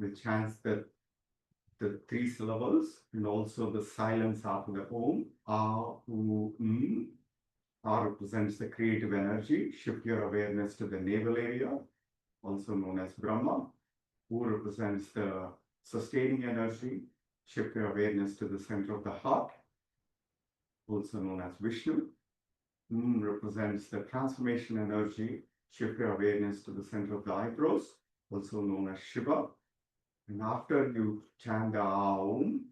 We'll chant the 3 syllables and also the silence after the Om. A, U, M. A represents the creative energy. Shift your awareness to the navel area, also known as Brahma. U represents the sustaining energy. Shift your awareness to the center of the heart, also known as Vishnu. Represents the transformation energy. Shift your awareness to the center of the eyebrows, also known as Shiva. And after you chant the Aum,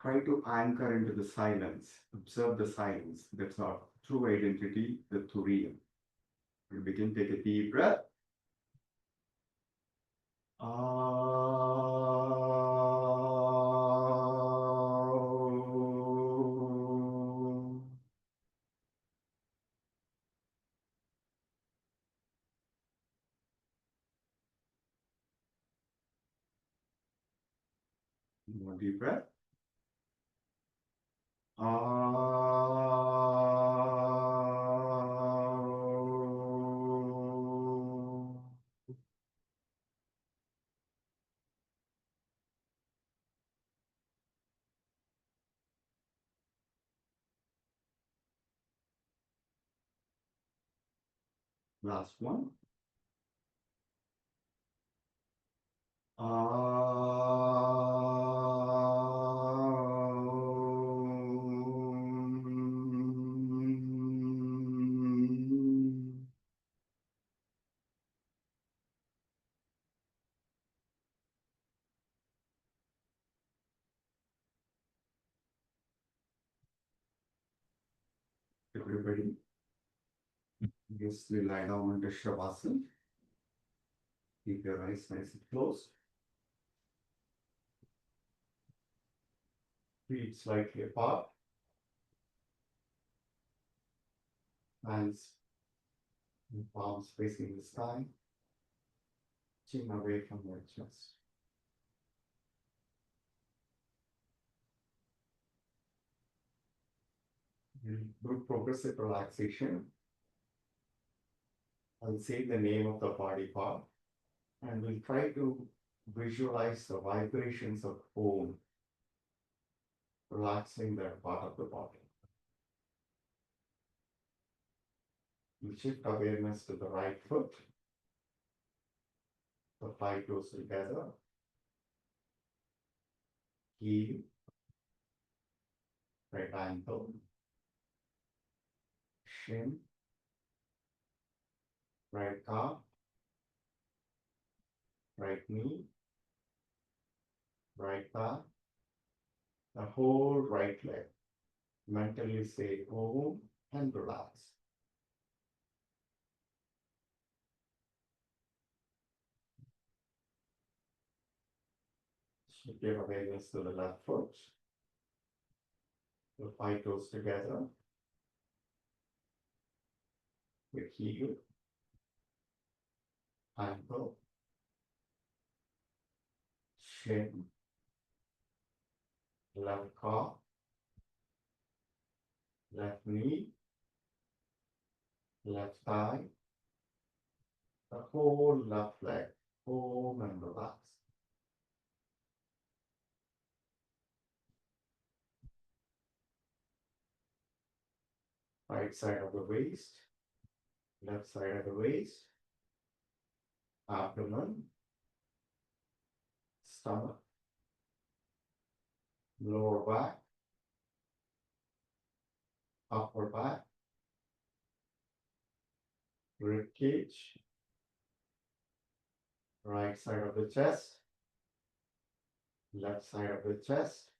try to anchor into the silence. Observe the silence. That's our true identity, the Turiya. We begin, take a deep breath. One deep breath. Last one. Everybody, just lie down into Shavasana. Keep your eyes nice and closed. Feet slightly apart. Hands and palms facing the sky. Chin away from your chest. Do progressive relaxation. I'll say the name of the body part and we'll try to visualize the vibrations of Om, relaxing that part of the body. We shift awareness to the right foot, the 5 toes together, heel, right ankle, shin, right calf, right knee, right thigh, the whole right leg. Mentally say Om and relax. Shift your awareness to the left foot, the 5 toes together, with heel, ankle, shin, left calf, left knee, left thigh, the whole left leg, Om and relax. Right side of the waist, left side of the waist, abdomen, stomach, lower back, upper back, rib cage, right side of the chest, left side of the chest,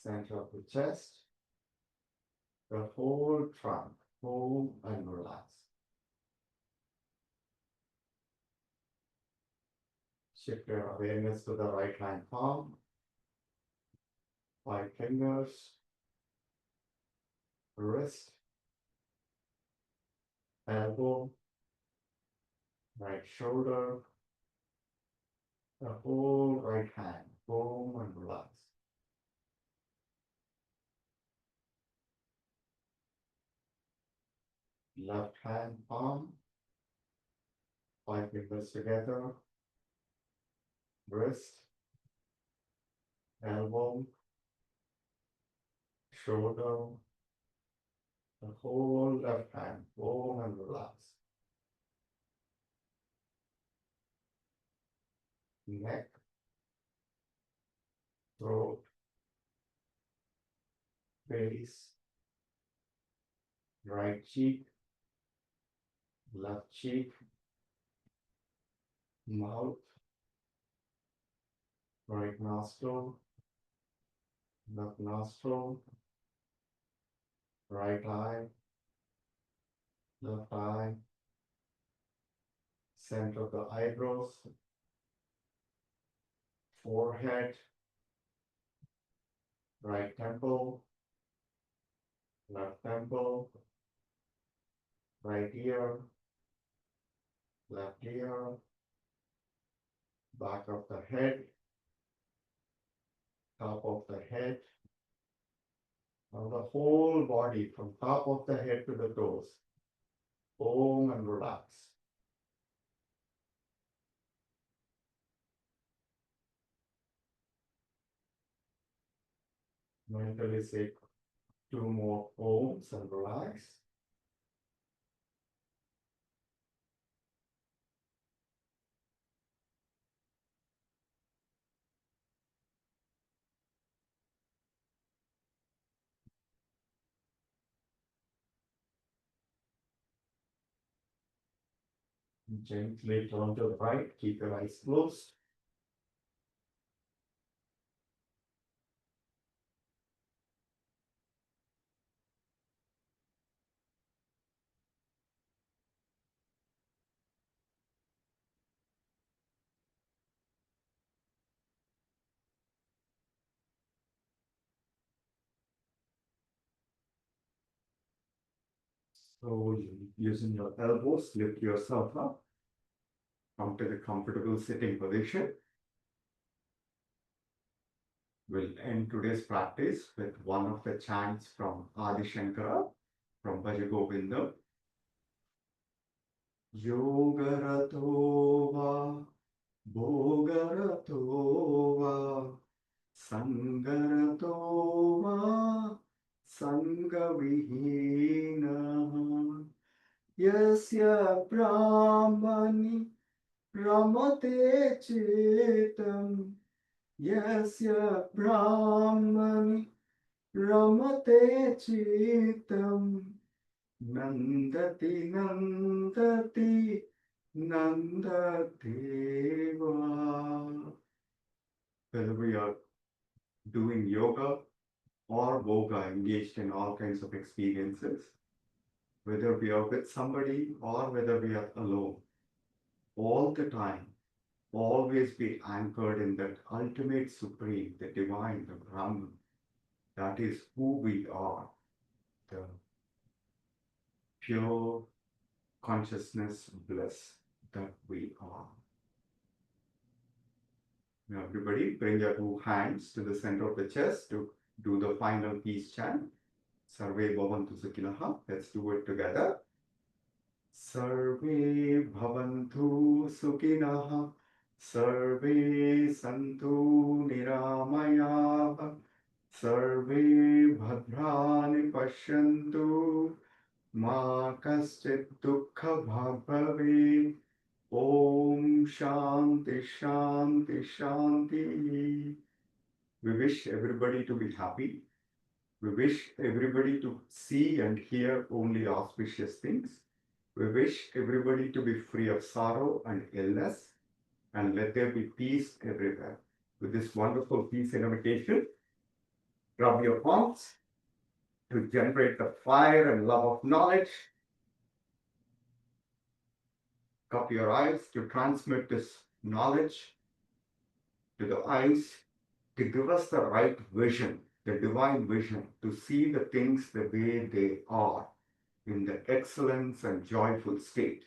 center of the chest, the whole trunk, hold and relax. Shift your awareness to the right hand palm, 5 fingers, wrist, elbow, right shoulder, the whole right hand, boom and relax. Left hand palm, 5 fingers together, wrist, elbow, shoulder, the whole left hand, boom and relax. Neck, throat, face, right cheek, left cheek, mouth, right nostril, left nostril, right eye, left eye, center of the eyebrows, forehead, right temple, left temple, right ear, left ear, back of the head, top of the head. Now the whole body from top of the head to the toes. Om and relax. Mentally say 2 more Oms and relax. Gently turn to the right, keep your eyes closed. So using your elbows, lift yourself up. Come to the comfortable sitting position. We'll end today's practice with one of the chants from Adi Shankara from Bhaja Govindam. Yogarato va, bhogarato va, sangarato va, sangavihina, yasya brahmani ramate chetam, yasya brahmani ramate chetam. Nandati Nandati Nandadeva. Whether we are doing yoga or boga, engaged in all kinds of experiences, whether we are with somebody or whether we are alone, all the time, always be anchored in that ultimate supreme, the divine, the Brahman. That is who we are, the pure consciousness bliss that we are. Now everybody bring your 2 hands to the center of the chest to do the final peace chant. Sarve bhavantu sukhinaha. Let's do it together. Sarve bhavantu sukhinaha. Sarve santu niramayaha. Sarve bhadrani pashyantu. Ma kaschit dukkha bhag bhavet.
Om Shanti Shanti Shanti. We wish everybody to be happy. We wish everybody to see and hear only auspicious things. We wish everybody to be free of sorrow and illness, and let there be peace everywhere. With this wonderful peace invitation, rub your palms to generate the fire and love of knowledge. Cup your eyes to transmit this knowledge to the eyes, to give us the right vision, the divine vision, to see the things the way they are, in the excellence and joyful state.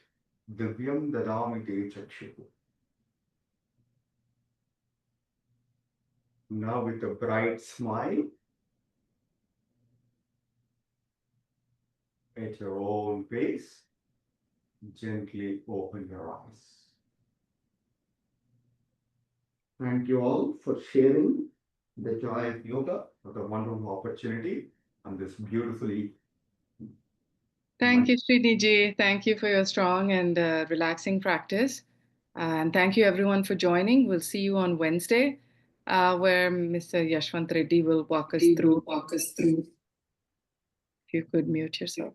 Divyam dadami te chakshu. Now with a bright smile, at your own pace, gently open your eyes. Thank you all for sharing the joy of yoga, for the wonderful opportunity and this beautifully.
Thank you, Sriniji. Thank you for your strong and relaxing practice. And thank you, everyone, for joining. We'll see you on Wednesday, where Mr. Yashwant Reddy will walk us through. If you could mute yourself.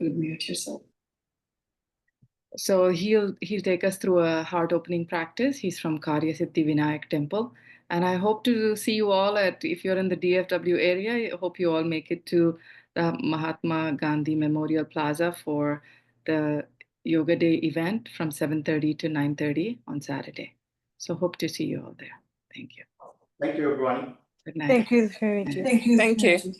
So he'll take us through a heart opening practice. He's from Karya Siddhi Vinayak Temple. And I hope to see you all if you're in the DFW area, I hope you all make it to the Mahatma Gandhi Memorial Plaza for the Yoga Day event from 7:30 to 9:30 on Saturday. So hope to see you all there. Thank you.
Thank you, everyone.
Good night.
Thank you, Sriniji.
Thank you.